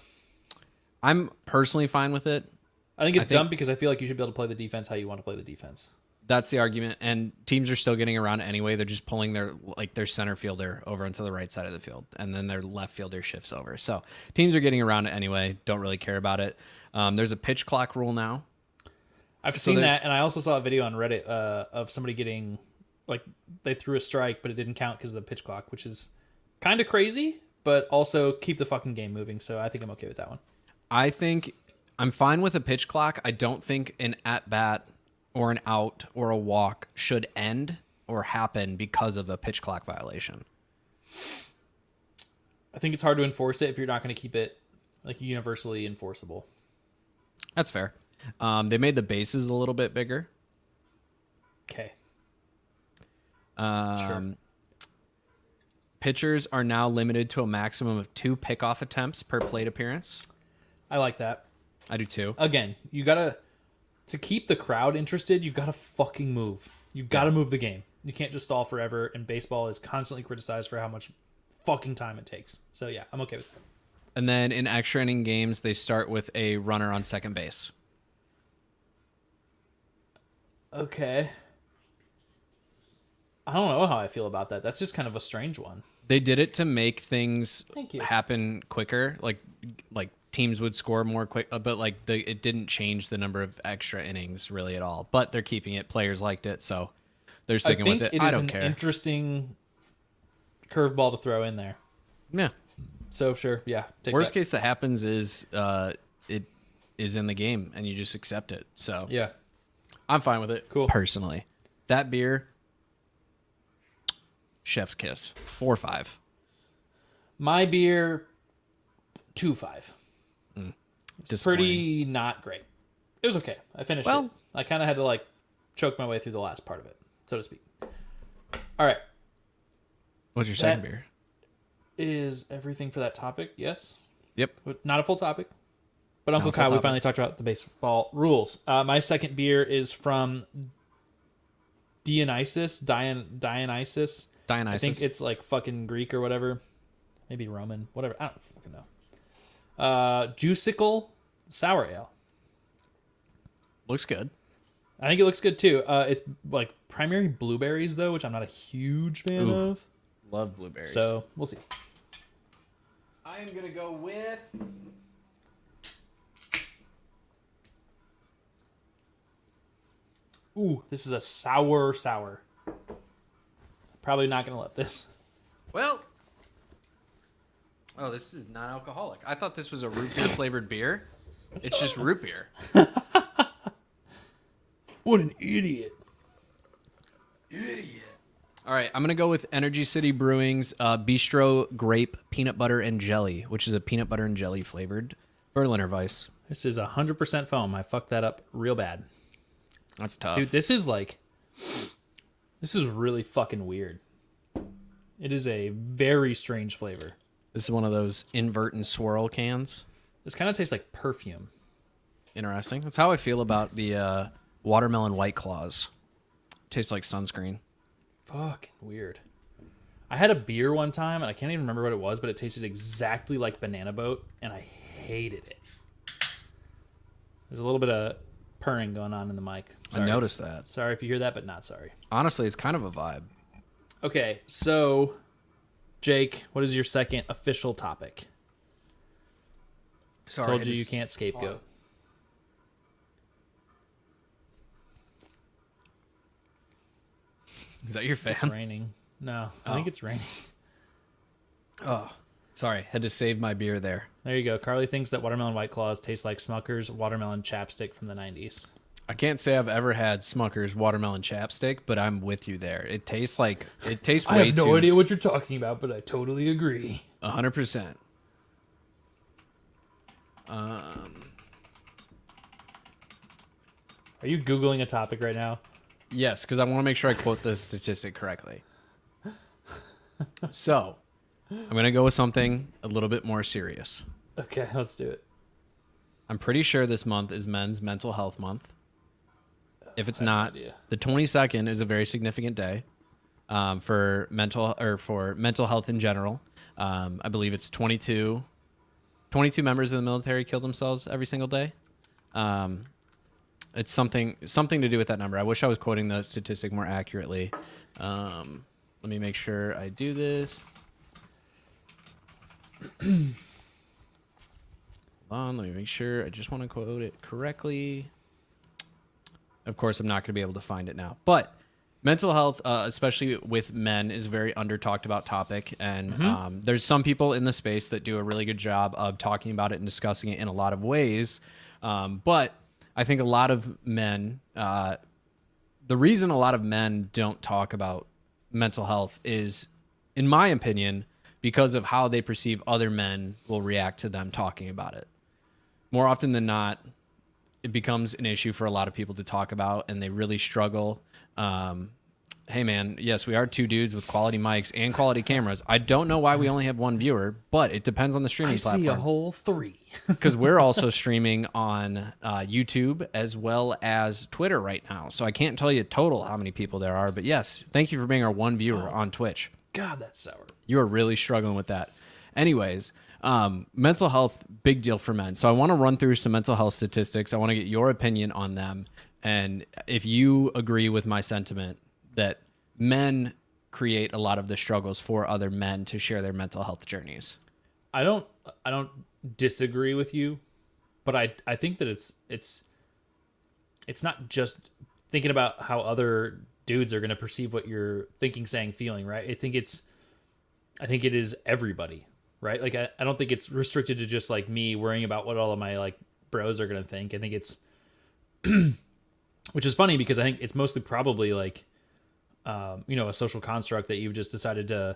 I'm personally fine with it. I think it's dumb because I feel like you should be able to play the defense how you want to play the defense. That's the argument, and teams are still getting around it anyway. They're just pulling their center fielder over into the right side of the field, and then their left fielder shifts over. So teams are getting around it anyway. Don't really care about it. There's a pitch clock rule now. I've seen that, and I also saw a video on Reddit of somebody getting like they threw a strike, but it didn't count because of the pitch clock, which is kind of crazy, but also keep the fucking game moving. So I think I'm okay with that one. I think I'm fine with a pitch clock. I don't think an at bat or an out or a walk should end or happen because of a pitch clock violation. I think it's hard to enforce it if you're not going to keep it like universally enforceable. That's fair. They made the bases a little bit bigger. Okay. Sure. Pitchers are now limited to a maximum of 2 pickoff attempts per plate appearance. I like that. I do too. Again, you gotta to keep the crowd interested. You gotta fucking move. You gotta move the game. You can't just stall forever. And baseball is constantly criticized for how much fucking time it takes. So yeah, I'm okay with that. And then in extra inning games, they start with a runner on second base. Okay. I don't know how I feel about that. That's just kind of a strange one. They did it to make things Thank you. happen quicker. Like teams would score more quick, but it didn't change the number of extra innings really at all. But they're keeping it. Players liked it, so they're sticking with it. I don't care. Interesting curveball to throw in there. Yeah. So sure, yeah. Worst case that happens is it is in the game and you just accept it. So yeah, I'm fine with it. Cool. Personally, that beer, chef's kiss, 4.5. My beer, 2.5. Disappointing. Pretty not great. It was okay. I finished it. I kind of had to like choke my way through the last part of it, so to speak. All right. What's your second beer? Is everything for that topic? Yes. Yep. Not a full topic. But Uncle Kyle, we finally talked about the baseball rules. My second beer is from Dionysus. Dionysus. I think it's like fucking Greek or whatever. Maybe Roman. Whatever. I don't fucking know. Juicicle Sour Ale. Looks good. I think it looks good too. It's like primary blueberries though, which I'm not a huge fan of. Love blueberries. So we'll see. I am gonna go with Ooh, this is a sour. Probably not gonna let this. well. Oh, this is non-alcoholic. I thought this was a root beer flavored beer. It's just root beer. What an idiot. All right, I'm going to go with Energy City Brewing's Bistro Grape Peanut Butter and Jelly, which is a peanut butter and jelly flavored Berliner Weiss. This is 100% foam. I fucked that up real bad. That's tough. Dude, this is really fucking weird. It is a very strange flavor. This is one of those invert and swirl cans. This kind of tastes like perfume. Interesting. That's how I feel about the watermelon White Claws. Tastes like sunscreen. Fucking weird. I had a beer one time, and I can't even remember what it was, but it tasted exactly like Banana Boat, and I hated it. There's a little bit of purring going on in the mic. Sorry. I noticed that. Sorry if you hear that, but not sorry. Honestly, it's kind of a vibe. Okay, so, Jake, what is your second official topic? Sorry, Told you can't scapegoat. Is that your fan? It's raining. No, I think it's raining. Oh, sorry. Had to save my beer there. There you go. Carly thinks that watermelon White Claws taste like Smucker's watermelon chapstick from the 90s. I can't say I've ever had Smucker's watermelon chapstick, but I'm with you there. It tastes way I have no idea what you're talking about, but I totally agree. 100%. Are you Googling a topic right now? Yes, because I want to make sure I quote the statistic correctly. So, I'm going to go with something a little bit more serious. Okay, let's do it. I'm pretty sure this month is Men's Mental Health Month. If it's not, the 22nd is a very significant day for mental health in general. I believe it's 22 members of the military kill themselves every single day. It's something to do with that number. I wish I was quoting the statistic more accurately. Let me make sure I do this. Hold on, let me make sure. I just want to quote it correctly. Of course, I'm not going to be able to find it now. But mental health, especially with men, is a very under-talked about topic. And there's some people in the space that do a really good job of talking about it and discussing it in a lot of ways. But I think a lot of men, the reason a lot of men don't talk about mental health is, in my opinion, because of how they perceive other men will react to them talking about it. More often than not, it becomes an issue for a lot of people to talk about, and they really struggle. Hey man, yes, we are two dudes with quality mics and quality cameras. I don't know why we only have one viewer, but it depends on the streaming platform. I see a whole 3. Because we're also streaming on YouTube as well as Twitter right now. So I can't tell you total how many people there are, but yes, thank you for being our one viewer on Twitch. God, that's sour. You are really struggling with that. Anyways, mental health, big deal for men. So I want to run through some mental health statistics. I want to get your opinion on them. And if you agree with my sentiment that men create a lot of the struggles for other men to share their mental health journeys. I don't disagree with you, but I think that it's not just thinking about how other dudes are going to perceive what you're thinking, saying, feeling, right? I think it is everybody, right? Like I don't think it's restricted to just like me worrying about what all of my like bros are going to think. I think it's which is funny because I think it's mostly probably like a social construct that you've just decided to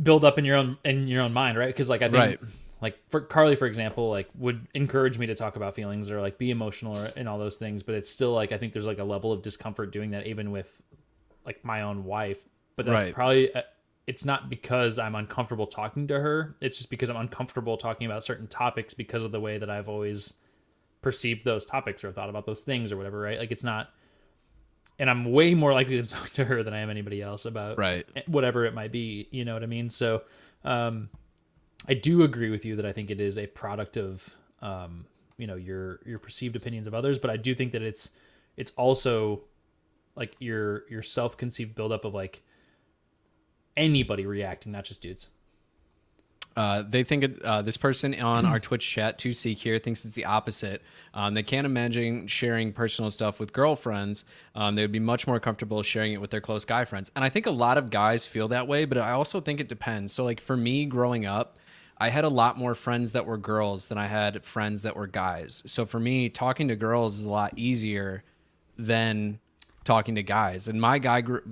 build up in your own mind, right? Because like I think right. Like for Carly, for example, like would encourage me to talk about feelings or like be emotional or, and all those things, but it's still like I think there's like a level of discomfort doing that even with like my own wife. But that's right. probably it's not because I'm uncomfortable talking to her. It's just because I'm uncomfortable talking about certain topics because of the way that I've always perceived those topics or thought about those things or whatever, right? Like it's not, and I'm way more likely to talk to her than I am anybody else about right. whatever it might be. You know what I mean? So, I do agree with you that I think it is a product of, your perceived opinions of others, but I do think that it's also like your self-conceived buildup of like anybody reacting, not just dudes. They think this person on our Twitch chat, 2Seek here, thinks it's the opposite. They can't imagine sharing personal stuff with girlfriends. They would be much more comfortable sharing it with their close guy friends. And I think a lot of guys feel that way, but I also think it depends. So like for me growing up, I had a lot more friends that were girls than I had friends that were guys. So for me, talking to girls is a lot easier than talking to guys. And my group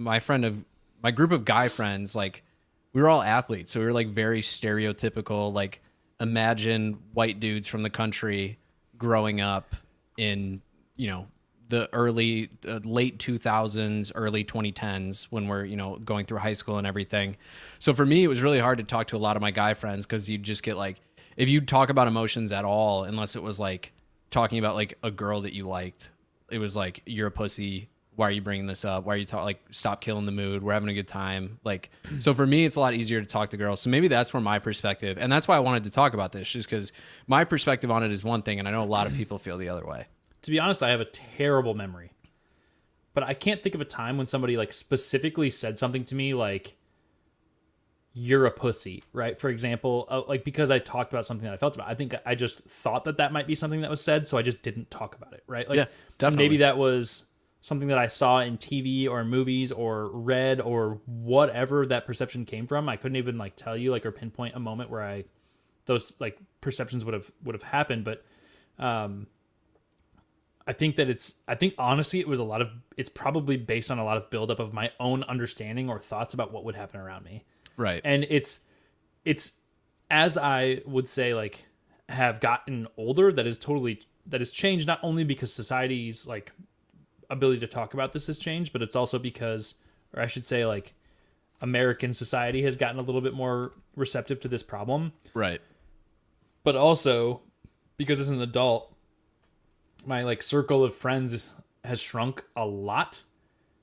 of guy friends, like, we were all athletes, so we were like very stereotypical, like imagine white dudes from the country growing up in, the late 2000s, early 2010s when we're, going through high school and everything. So for me, it was really hard to talk to a lot of my guy friends because you'd just get like, if you talk about emotions at all, unless it was like talking about like a girl that you liked, it was like, you're a pussy. Why are you bringing this up? Why are you stop killing the mood. We're having a good time. Like, so for me, it's a lot easier to talk to girls. So maybe that's where my perspective, and that's why I wanted to talk about this, just because my perspective on it is one thing. And I know a lot of people feel the other way. To be honest, I have a terrible memory, but I can't think of a time when somebody like specifically said something to me like, you're a pussy, right? For example, like because I talked about something that I felt about. I think I just thought that might be something that was said, so I just didn't talk about it, right? Like, yeah, definitely. Maybe that was something that I saw in TV or movies or read or whatever that perception came from. I couldn't even like tell you like or pinpoint a moment where I those like perceptions would have happened. But I think that honestly it's probably based on a lot of buildup of my own understanding or thoughts about what would happen around me. Right. And it's as I would say, like, have gotten older, that has changed, not only because society's like ability to talk about this has changed, but it's also because, or I should say, like, American society has gotten a little bit more receptive to this problem. Right. But also because as an adult, my like circle of friends has shrunk a lot,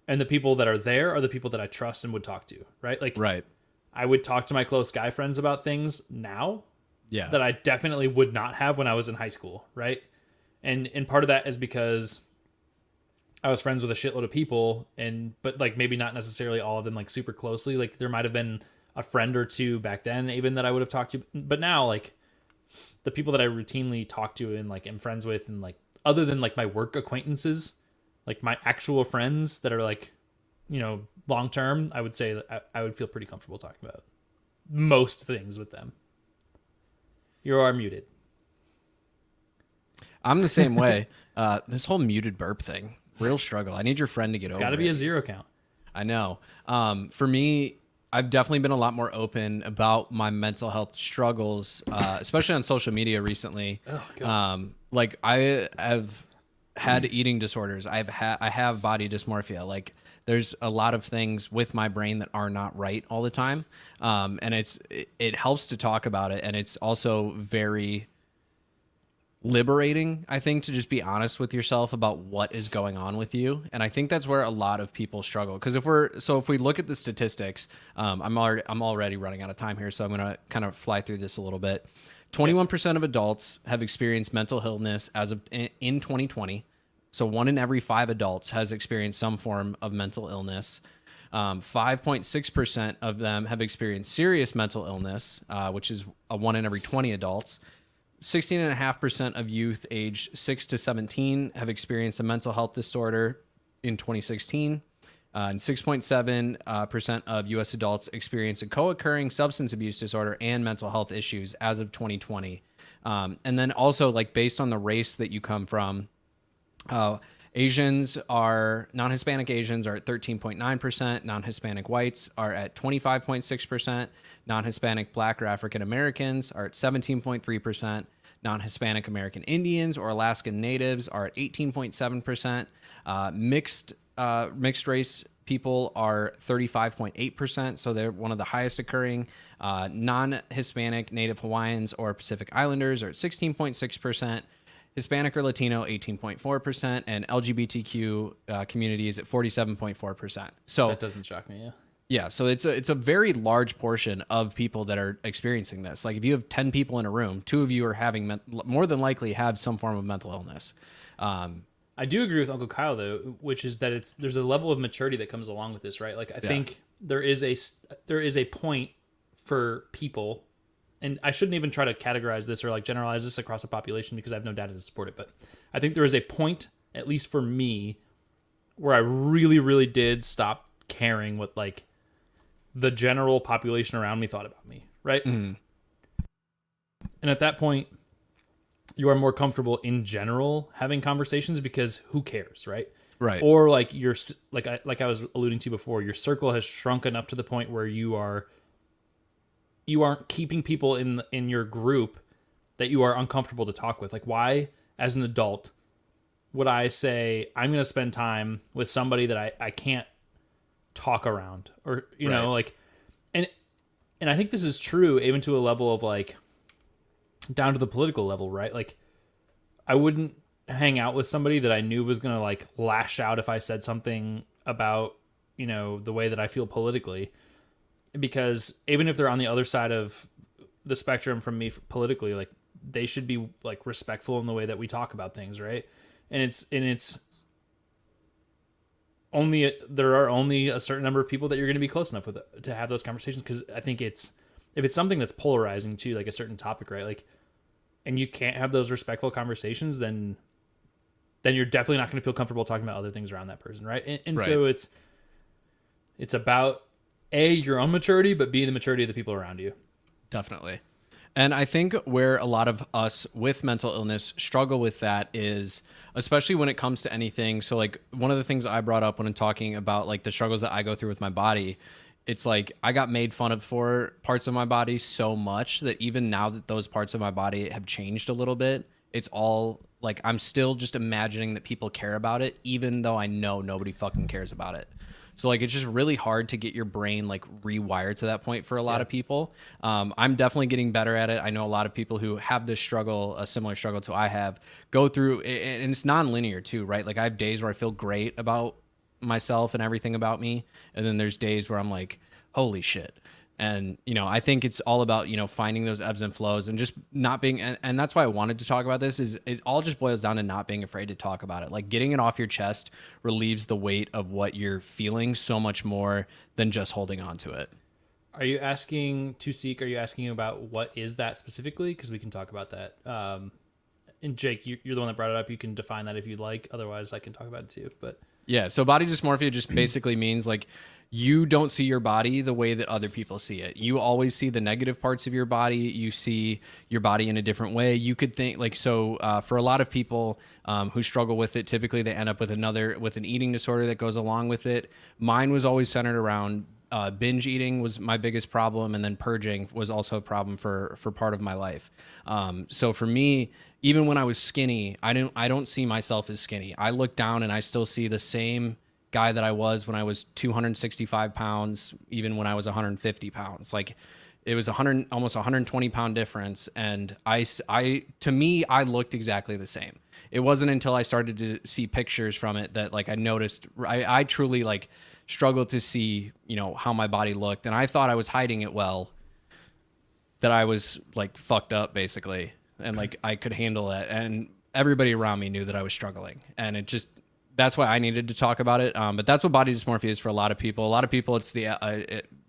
and the people that are there are the people that I trust and would talk to, right? Like, Right. I would talk to my close guy friends about things now Yeah. that I definitely would not have when I was in high school, right? And part of that is because I was friends with a shitload of people, but like maybe not necessarily all of them like super closely. Like there might have been a friend or two back then even that I would have talked to, but now like the people that I routinely talk to and like am friends with, and like other than like my work acquaintances, like my actual friends that are like, you know, long term, I would say that I would feel pretty comfortable talking about most things with them. You are muted. I'm the same way. This whole muted burp thing, real struggle. I need your friend to get over it. Got to be a 0 count. I know. For me, I've definitely been a lot more open about my mental health struggles, especially on social media recently. Oh, God. Like I have had eating disorders. I have body dysmorphia. Like there's a lot of things with my brain that are not right all the time. And it helps to talk about it. And it's also very liberating, I think, to just be honest with yourself about what is going on with you. And I think that's where a lot of people struggle. Because if we look at the statistics, I'm already running out of time here, so I'm going to kind of fly through this a little bit. 21% of adults have experienced mental illness as of in 2020. So 1 in every 5 adults has experienced some form of mental illness. 5.6% of them have experienced serious mental illness, which is 1 in every 20 adults. 16.5% of youth aged 6 to 17 have experienced a mental health disorder in 2016. And 6.7% of U.S. adults experience a co-occurring substance abuse disorder and mental health issues as of 2020. And then also, like, based on the race that you come from, non-Hispanic Asians are at 13.9%, non-Hispanic whites are at 25.6%, non-Hispanic Black or African Americans are at 17.3%, non-Hispanic American Indians or Alaskan Natives are at 18.7%, mixed race people are 35.8%, so they're one of the highest occurring. Non-Hispanic Native Hawaiians or Pacific Islanders are at 16.6%. Hispanic or Latino, 18.4%, and LGBTQ communities at 47.4%. So That doesn't shock me, yeah. yeah, so it's a very large portion of people that are experiencing this. Like if you have 10 people in a room, 2 of you are having more than likely have some form of mental illness. I do agree with Uncle Kyle though, which is that there's a level of maturity that comes along with this, right? Like I think there is a point for people. And I shouldn't even try to categorize this or like generalize this across a population because I have no data to support it. But I think there is a point, at least for me, where I really, really did stop caring what like the general population around me thought about me, right? Mm. And at that point, you are more comfortable in general having conversations because who cares, right? Right. Or like like I was alluding to before, your circle has shrunk enough to the point where you aren't keeping people in your group that you are uncomfortable to talk with. Like why, as an adult, would I say I'm going to spend time with somebody that I can't talk around, or, you know, like, and I think this is true even to a level of like down to the political level, right? Like I wouldn't hang out with somebody that I knew was going to like lash out if I said something about, you know, the way that I feel politically. Because even if they're on the other side of the spectrum from me politically, like they should be like respectful in the way that we talk about things, right? And it's only there are only a certain number of people that you're going to be close enough with to have those conversations. Because I think if it's something that's polarizing too, like a certain topic, right? Like, and you can't have those respectful conversations, then you're definitely not going to feel comfortable talking about other things around that person, right? And so it's about A, your own maturity, but B, the maturity of the people around you. Definitely. And I think where a lot of us with mental illness struggle with that is, especially when it comes to anything. So, like, one of the things I brought up when I'm talking about like the struggles that I go through with my body, it's like I got made fun of for parts of my body so much that even now that those parts of my body have changed a little bit, it's all like I'm still just imagining that people care about it, even though I know nobody fucking cares about it. So like it's just really hard to get your brain like rewired to that point for a lot of people. I'm definitely getting better at it. I know a lot of people who have this struggle, a similar struggle to I have, go through, and it's non-linear too, right? Like I have days where I feel great about myself and everything about me, and then there's days where I'm like, holy shit. And I think it's all about finding those ebbs and flows and just not being, and that's why I wanted to talk about this. Is it all just boils down to not being afraid to talk about it. Like getting it off your chest relieves the weight of what you're feeling so much more than just holding on to it. Are you asking to seek? Are you asking about what is that specifically? Because we can talk about that. And Jake, you're the one that brought it up. You can define that if you'd like. Otherwise, I can talk about it too. But yeah, so body dysmorphia just basically means like you don't see your body the way that other people see it. You always see the negative parts of your body. You see your body in a different way. You could think like, so for a lot of people who struggle with it, typically they end up with an eating disorder that goes along with it. Mine was always centered around binge eating was my biggest problem. And then purging was also a problem for part of my life. So for me, even when I was skinny, I don't see myself as skinny. I look down and I still see the same guy that I was when I was 265 pounds, even when I was 150 pounds. Like it was almost 120 pound difference. And to me, I looked exactly the same. It wasn't until I started to see pictures from it that like I noticed, I truly like struggled to see, how my body looked. And I thought I was hiding it well, that I was like fucked up basically. And like I could handle it. And everybody around me knew that I was struggling. And that's why I needed to talk about it. But that's what body dysmorphia is for a lot of people. A lot of people, it's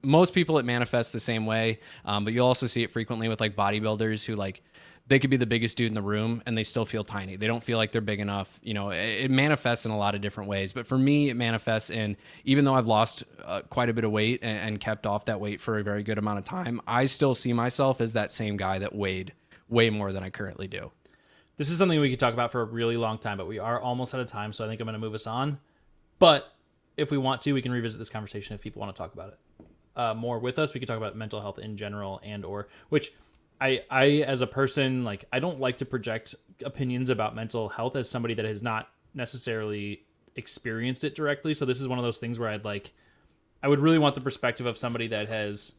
most people, it manifests the same way. But you'll also see it frequently with like bodybuilders who like, they could be the biggest dude in the room and they still feel tiny. They don't feel like they're big enough. It manifests in a lot of different ways. But for me, it manifests in, even though I've lost quite a bit of weight and kept off that weight for a very good amount of time, I still see myself as that same guy that weighed way more than I currently do. this is something we could talk about for a really long time, but we are almost out of time, so I think I'm going to move us on. But if we want to, we can revisit this conversation if people want to talk about it more with us. We could talk about mental health in general, and or which I as a person, like, I don't like to project opinions about mental health as somebody that has not necessarily experienced it directly. So this is one of those things where I would really want the perspective of somebody that has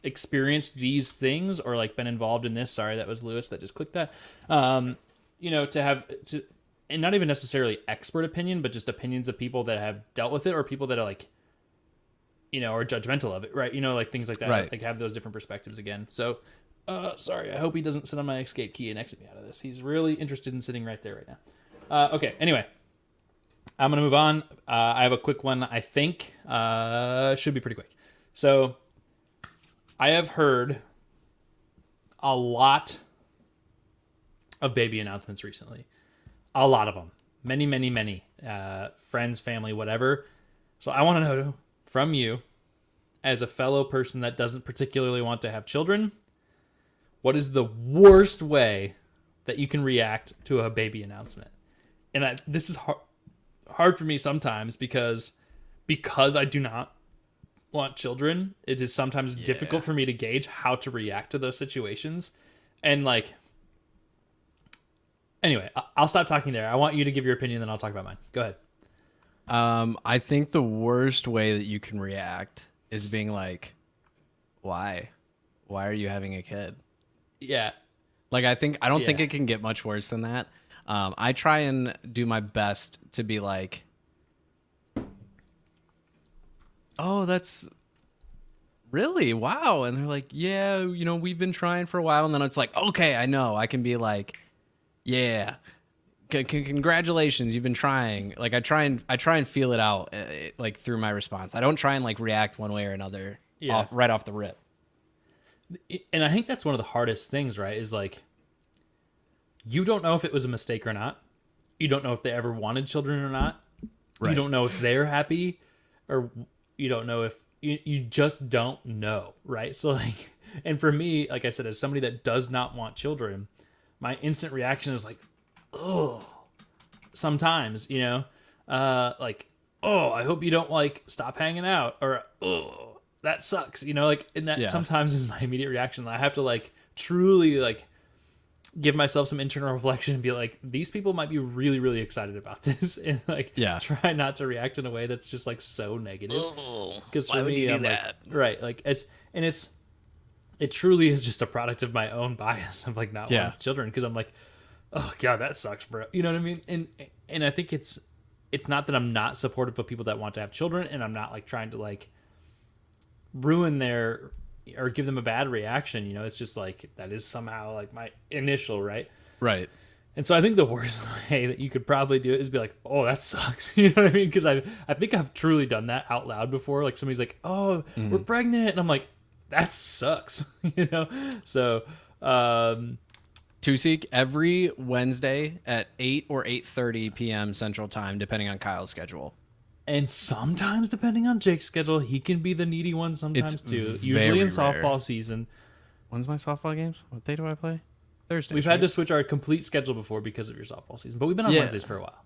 experienced these things or like been involved in this. Sorry, that was Lewis that just clicked that. And not even necessarily expert opinion, but just opinions of people that have dealt with it, or people that are like, are judgmental of it, right? Like things like that, right. Like have those different perspectives again. So, sorry, I hope he doesn't sit on my escape key and exit me out of this. He's really interested in sitting right there right now. Okay, anyway, I'm going to move on. I have a quick one, I think. Should be pretty quick. So, I have heard a lot of baby announcements recently. A lot of them. Many, many, many. Friends, family, whatever. So I want to know from you, as a fellow person that doesn't particularly want to have children, what is the worst way that you can react to a baby announcement? And this is hard for me sometimes because I do not want children. It is sometimes difficult for me to gauge how to react to those situations. And like, anyway, I'll stop talking there. I want you to give your opinion, then I'll talk about mine. Go ahead. I think the worst way that you can react is being like, why? Why are you having a kid? Yeah. Like, I don't think it can get much worse than that. I try and do my best to be like, oh, that's really, wow. And they're like, yeah, we've been trying for a while. And then it's like, okay, I know. I can be like, yeah, congratulations, you've been trying. Like, I try and feel it out, like, through my response. I don't try and like react one way or another right off the rip. And I think that's one of the hardest things, right? Is like, you don't know if it was a mistake or not. You don't know if they ever wanted children or not. Right. You don't know if they're happy, or you don't know if you just don't know, right? So like, And for me, like I said, as somebody that does not want children, my instant reaction is like, oh, sometimes, like, oh, I hope you don't like stop hanging out, or oh, that sucks, like, and that sometimes is my immediate reaction. I have to like truly like give myself some internal reflection and be like, these people might be really, really excited about this, and like try not to react in a way that's just like so negative. Because for me, I'm like, right, like it truly is just a product of my own bias of like not wanting children, because I'm like, oh god, that sucks, bro. You know what I mean? And I think it's not that I'm not supportive of people that want to have children, and I'm not like trying to like ruin their or give them a bad reaction. It's just like that is somehow like my initial right. And so I think the worst way that you could probably do it is be like, oh, that sucks. You know what I mean? Because I think I've truly done that out loud before. Like somebody's like, oh, we're pregnant, and I'm like, that sucks. So Two-Seek every Wednesday at 8 or 8:30 p.m. Central Time, depending on Kyle's schedule. And sometimes, depending on Jake's schedule, he can be the needy one sometimes too. Usually in softball season. When's my softball games? What day do I play? Thursday. We've had to switch our complete schedule before because of your softball season, but we've been on Wednesdays for a while.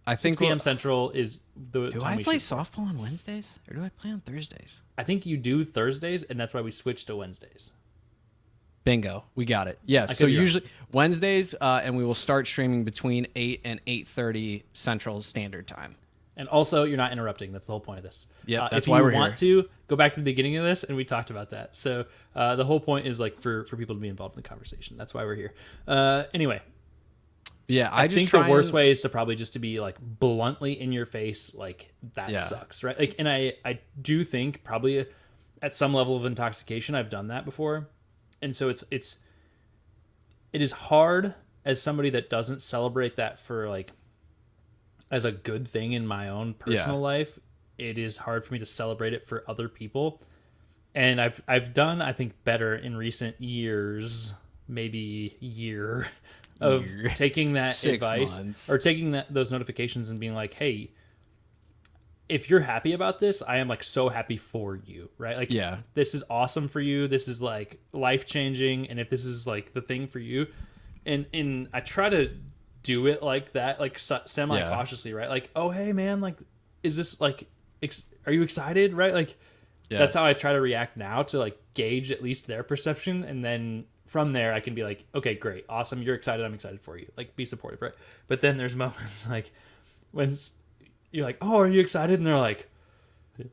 I think 6 p.m. Central is the time. Do I play softball on Wednesdays or do I play on Thursdays? I think you do Thursdays, and that's why we switched to Wednesdays. Bingo. We got it. Yes. So usually Wednesdays, and we will start streaming between 8 and 8:30 Central Standard Time. And also, you're not interrupting. That's the whole point of this. Yeah, that's why we're here. If you want to, go back to the beginning of this, and we talked about that. So the whole point is like for people to be involved in the conversation. That's why we're here. Anyway. Yeah, I think the worst way is to probably just to be like bluntly in your face, like that sucks, right? Like, and I do think probably at some level of intoxication, I've done that before. And so it is hard as somebody that doesn't celebrate that for like as a good thing in my own personal life. It is hard for me to celebrate it for other people. And I've done, I think, better in recent years, maybe year of taking that advice or taking those notifications and being like, hey, if you're happy about this, I am like so happy for you, right? Like, this is awesome for you. This is like life changing. And if this is like the thing for you, and I try to do it like that, like semi cautiously, right? Like, oh, hey man, like, is this like, are you excited? Right? Like, that's how I try to react now to like gauge at least their perception. And then from there I can be like, okay, great. Awesome. You're excited. I'm excited for you. Like, be supportive. Right. But then there's moments like when you're like, oh, are you excited? And they're like,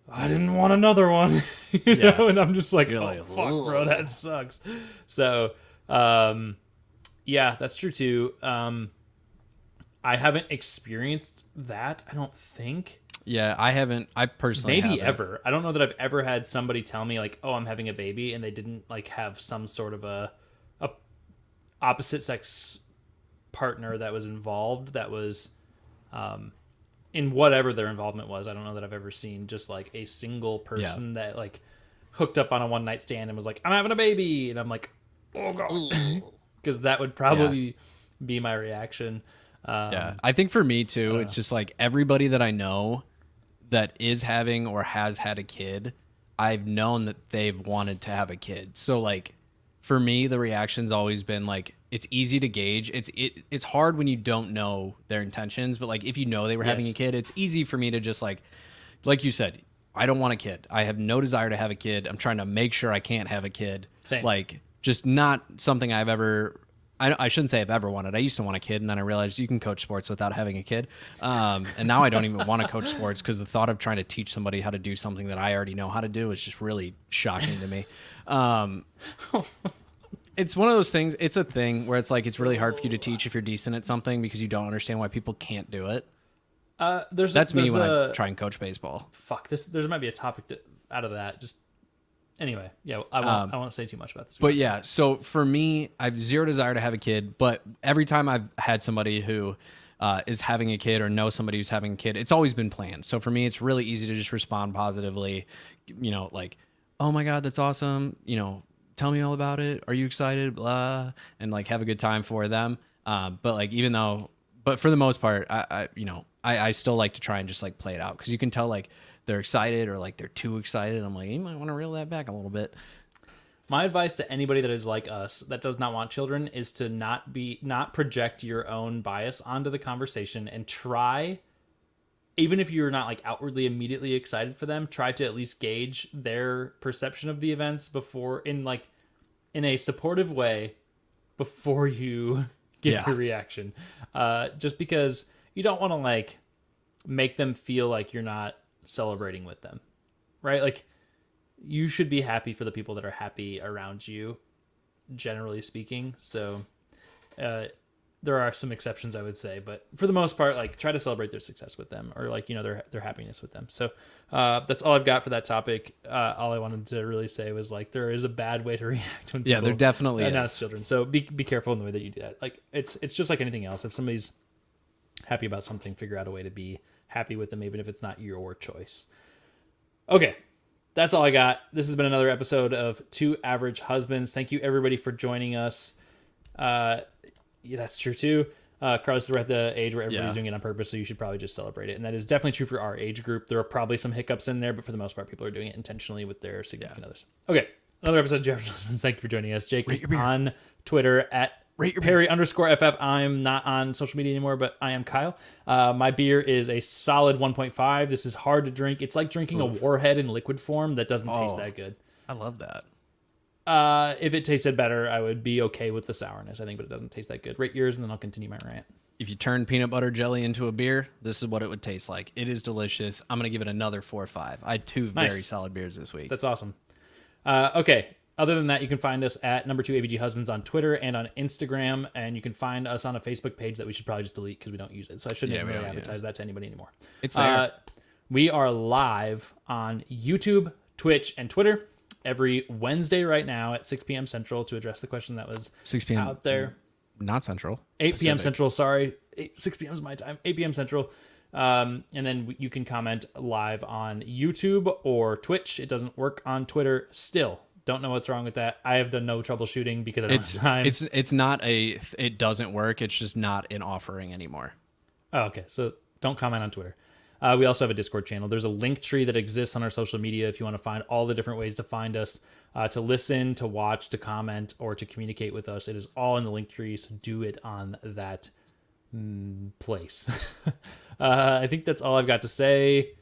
I didn't want another one, you know? And I'm just like, oh, like, fuck, bro, that sucks. So, yeah, that's true too. I haven't experienced that, I don't think. Yeah, I haven't. I personally maybe haven't. Ever. I don't know that I've ever had somebody tell me like, oh, I'm having a baby, and they didn't like have some sort of a opposite sex partner that was involved, that was in whatever their involvement was. I don't know that I've ever seen just like a single person that like hooked up on a one night stand and was like, I'm having a baby, and I'm like, oh god, because that would probably be my reaction. I think for me too, it's just like everybody that I know that is having or has had a kid, I've known that they've wanted to have a kid. So like for me, the reaction's always been like, it's easy to gauge. It's hard when you don't know their intentions, but like if you know they were having a kid, it's easy for me to just like you said, I don't want a kid. I have no desire to have a kid. I'm trying to make sure I can't have a kid. Same. Like just not something I've ever, I shouldn't say I've ever wanted. I used to want a kid, and then I realized you can coach sports without having a kid. And now I don't even want to coach sports because the thought of trying to teach somebody how to do something that I already know how to do is just really shocking to me. It's one of those things. It's a thing where it's like it's really hard for you to teach if you're decent at something because you don't understand why people can't do it. That's me when I try and coach baseball. Fuck this. There might be a topic out of that. Just anyway, yeah. I won't say too much about this. But yeah, so for me, I've zero desire to have a kid. But every time I've had somebody who is having a kid or know somebody who's having a kid, it's always been planned. So for me, it's really easy to just respond positively. You know, like, oh my god, that's awesome. You know, tell me all about it. Are you excited? Blah, and like have a good time for them. But like but for the most part, I still like to try and just like play it out because you can tell like they're excited or like they're too excited. I'm like, you might want to reel that back a little bit. My advice to anybody that is like us that does not want children is to not project your own bias onto the conversation and try, even if you're not like outwardly immediately excited for them, try to at least gauge their perception of the events before in a supportive way before you give your reaction. Just because you don't want to like make them feel like you're not celebrating with them, right? Like, you should be happy for the people that are happy around you, generally speaking. So there are some exceptions, I would say, but for the most part, like, try to celebrate their success with them, or like, their happiness with them. So that's all I've got for that topic. All I wanted to really say was like, there is a bad way to react when people there definitely announce is. children. So be careful in the way that you do that. Like, it's just like anything else. If somebody's happy about something, figure out a way to be happy with them, even if it's not your choice. Okay. That's all I got. This has been another episode of Two Average Husbands. Thank you, everybody, for joining us. Yeah, that's true, too. Carlos, we're at the age where everybody's doing it on purpose, so you should probably just celebrate it. And that is definitely true for our age group. There are probably some hiccups in there, but for the most part, people are doing it intentionally with their significant others. Okay, another episode of Two Average Husbands. Thank you for joining us. Jake is on Twitter at Perry_FF. I'm not on social media anymore, but I am Kyle. My beer is a solid 1.5. This is hard to drink. It's like drinking a Warhead in liquid form that doesn't taste that good. I love that. If it tasted better, I would be okay with the sourness, I think, but it doesn't taste that good. Rate yours, and then I'll continue my rant. If you turn peanut butter jelly into a beer, this is what it would taste like. It is delicious. I'm going to give it another 4 or 5. I had 2 very solid beers this week. That's awesome. Okay. Other than that, you can find us at number 2 AVG Husbands on Twitter and on Instagram, and you can find us on a Facebook page that we should probably just delete because we don't use it. So I shouldn't even really advertise that to anybody anymore. It's there. We are live on YouTube, Twitch, and Twitter every Wednesday right now at 6 p.m. Central to address the question that was 6 p.m. out there. Not Central. 8 p.m. Central, sorry. 6 p.m. is my time. 8 p.m. Central. And then you can comment live on YouTube or Twitch. It doesn't work on Twitter still. Don't know what's wrong with that. I have done no troubleshooting because I don't have time. It's not it doesn't work. It's just not an offering anymore. Oh, okay. So don't comment on Twitter. We also have a Discord channel. There's a link tree that exists on our social media if you want to find all the different ways to find us, to listen, to watch, to comment, or to communicate with us. It is all in the link tree, so do it on that place. I think that's all I've got to say.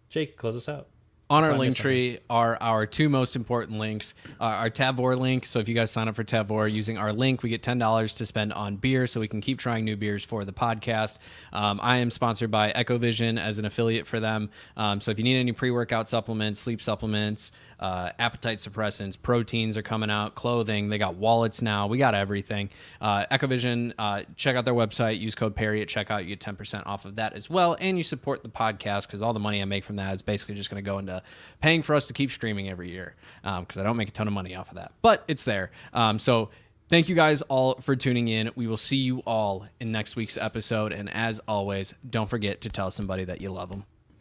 Jake, close us out. On our link tree are our 2 most important links. Our Tavour link. So if you guys sign up for Tavour using our link, we get $10 to spend on beer so we can keep trying new beers for the podcast. I am sponsored by Ecovision as an affiliate for them. So if you need any pre-workout supplements, sleep supplements, appetite suppressants, proteins are coming out, clothing, they got wallets now. We got everything. Ecovision, check out their website. Use code Perry at checkout. You get 10% off of that as well. And you support the podcast because all the money I make from that is basically just going to go into paying for us to keep streaming every year because I don't make a ton of money off of that. But it's there. So thank you guys all for tuning in. We will see you all in next week's episode. And as always, don't forget to tell somebody that you love them.